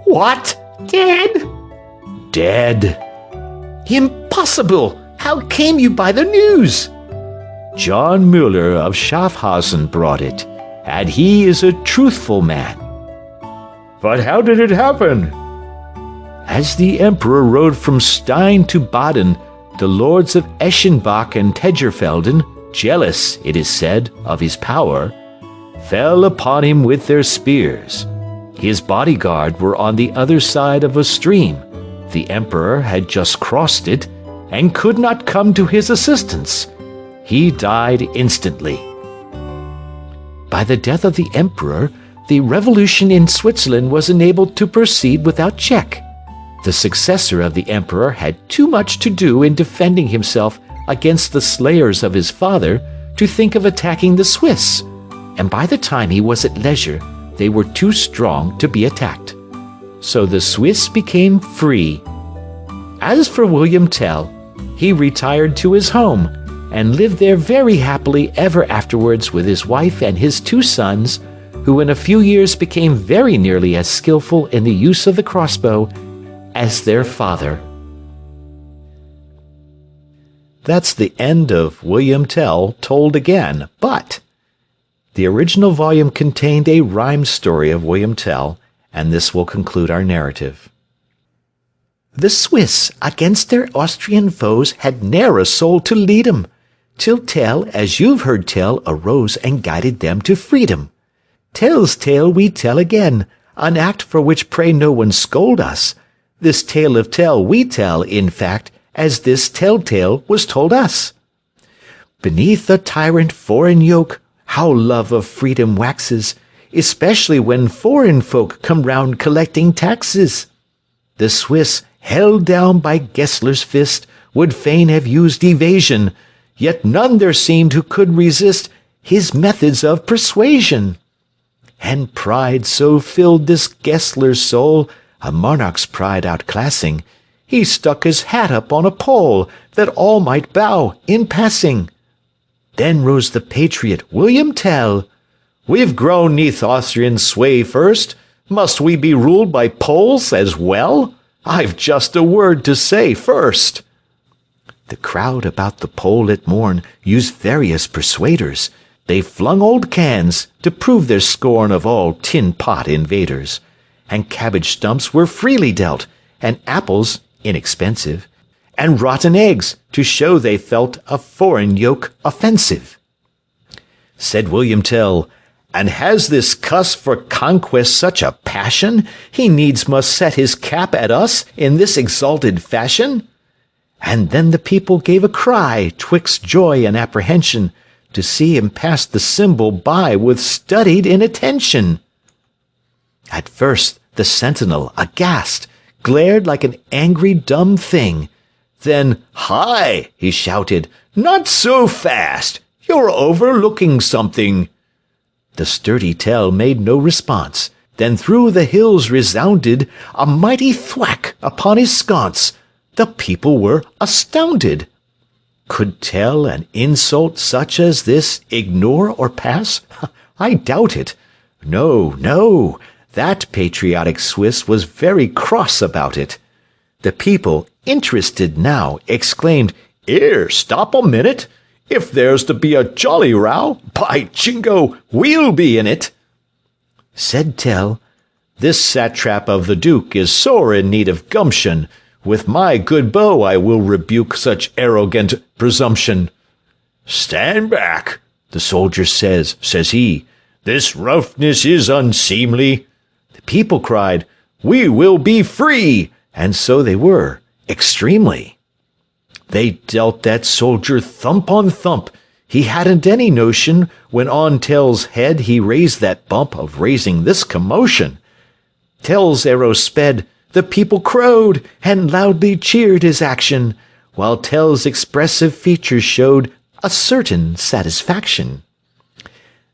"What? Dead?" "Dead." "Impossible! How came you by the news?" "John Müller of Schaffhausen brought it, and he is a truthful man." "But how did it happen?" "As the Emperor rode from Stein to Baden, the lords of Eschenbach and Tegerfelden, jealous, it is said, of his power, fell upon him with their spears. His bodyguard were on the other side of a stream. The Emperor had just crossed it, and could not come to his assistance. He died instantly." By the death of the Emperor, the revolution in Switzerland was enabled to proceed without check. The successor of the Emperor had too much to do in defending himself against the slayers of his father to think of attacking the Swiss, and by the time he was at leisure, they were too strong to be attacked. So the Swiss became free. As for William Tell, he retired to his home, and lived there very happily ever afterwards with his wife and his 2 sons, who in a few years became very nearly as skillful in the use of the crossbow as their father. That's the end of William Tell told again, but the original volume contained a rhyme story of William Tell, and this will conclude our narrative. The Swiss against their Austrian foes had ne'er a soul to lead 'em, till Tell, as you've heard tell, arose and guided them to freedom. Tell's tale we tell again, an act for which pray no one scold us. This tale of Tell we tell, in fact, as this tell-tale was told us. Beneath a tyrant foreign yoke, how love of freedom waxes, especially when foreign folk come round collecting taxes. The Swiss, held down by Gessler's fist, would fain have used evasion, yet none there seemed who could resist his methods of persuasion. And pride so filled this Gessler's soul, a monarch's pride outclassing, he stuck his hat up on a pole, that all might bow in passing. Then rose the patriot William Tell. We've grown 'neath Austrian sway first. Must we be ruled by Poles as well? I've just a word to say first." The crowd about the pole at morn used various persuaders. They flung old cans to prove their scorn of all tin pot invaders. And cabbage stumps were freely dealt, and apples inexpensive, and rotten eggs to show they felt a foreign yoke offensive. Said William Tell, "And has this cuss for conquest such a passion, he needs must set his cap at us in this exalted fashion?" And then the people gave a cry 'twixt joy and apprehension, to see him pass the symbol by with studied inattention. At first the sentinel, aghast, glared like an angry dumb thing. Then, "Hi!" he shouted, "not so fast! You're overlooking something." The sturdy Tell made no response. Then through the hills resounded a mighty thwack upon his sconce. The people were astounded. Could Tell an insult such as this ignore or pass? I doubt it. No, no, that patriotic Swiss was very cross about it. The people, interested now, exclaimed, "'Ere, stop a minute! If there's to be a jolly row, by jingo, we'll be in it!" Said Tell, "This satrap of the Duke is sore in need of gumption. With my good bow I will rebuke such arrogant presumption." "Stand back," the soldier says he. "This roughness is unseemly." The people cried, "We will be free!" And so they were, extremely. They dealt that soldier thump on thump. He hadn't any notion, when on Tell's head he raised that bump, of raising this commotion. Tell's arrow sped, the people crowed, and loudly cheered his action, while Tell's expressive features showed a certain satisfaction.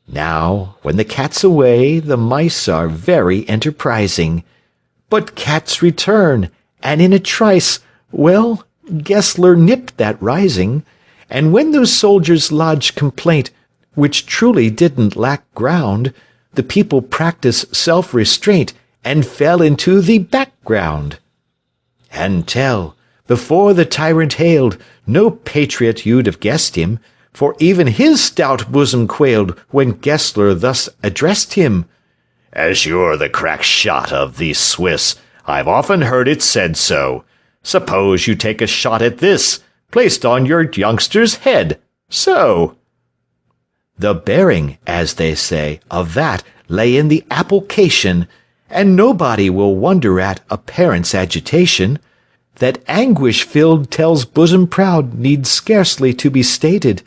Now, when the cat's away, the mice are very enterprising. But cats return, and in a trice, well, Gessler nipped that rising, and when those soldiers lodged complaint, which truly didn't lack ground, the people practised self-restraint, and fell into the background. And Tell, before the tyrant hailed, no patriot you'd have guessed him, for even his stout bosom quailed when Gessler thus addressed him. "As you're the crack shot of these Swiss, I've often heard it said so. Suppose you take a shot at this, placed on your youngster's head, so." The bearing, as they say, of that lay in the application, and nobody will wonder at a parent's agitation. That anguish filled Tell's bosom proud needs scarcely to be stated,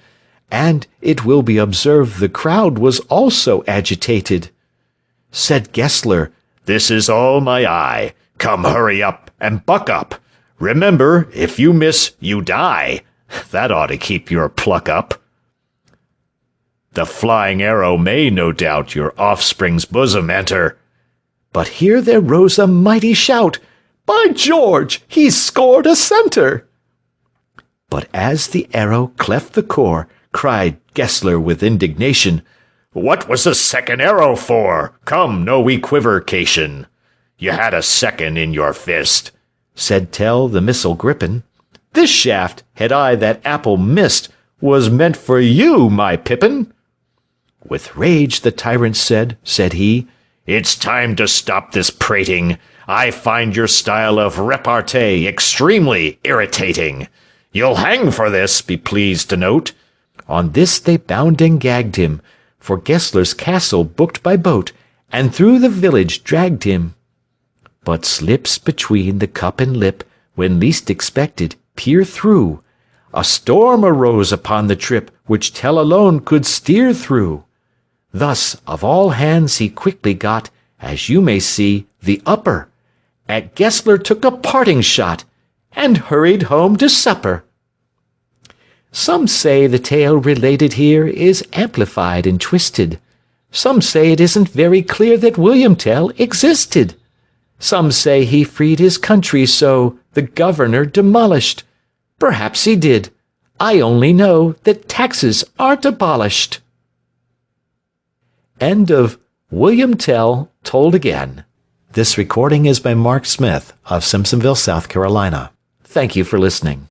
and it will be observed the crowd was also agitated. Said Gessler, "This is all my eye. Come, hurry up and buck up. Remember, if you miss, you die. That ought to keep your pluck up. The flying arrow may, no doubt, your offspring's bosom enter." But here there rose a mighty shout, "By George, he's scored a centre!" But as the arrow cleft the core, cried Gessler with indignation, "What was the second arrow for? Come, no equivocation." "You had a second in your fist," said Tell, the missile grippin'. "This shaft, had I that apple missed, was meant for you, my pippin." With rage the tyrant said he, "It's time to stop this prating. I find your style of repartee extremely irritating. You'll hang for this, be pleased to note." On this they bound and gagged him, for Gessler's castle booked by boat, and through the village dragged him. But slips between the cup and lip, when least expected, peer through. A storm arose upon the trip, which Tell alone could steer through. Thus of all hands he quickly got, as you may see, the upper. At Gessler took a parting shot, and hurried home to supper. Some say the tale related here is amplified and twisted. Some say it isn't very clear that William Tell existed. Some say he freed his country so the governor demolished. Perhaps he did. I only know that taxes aren't abolished. End of William Tell Told Again. This recording is by Mark Smith of Simpsonville, South Carolina. Thank you for listening.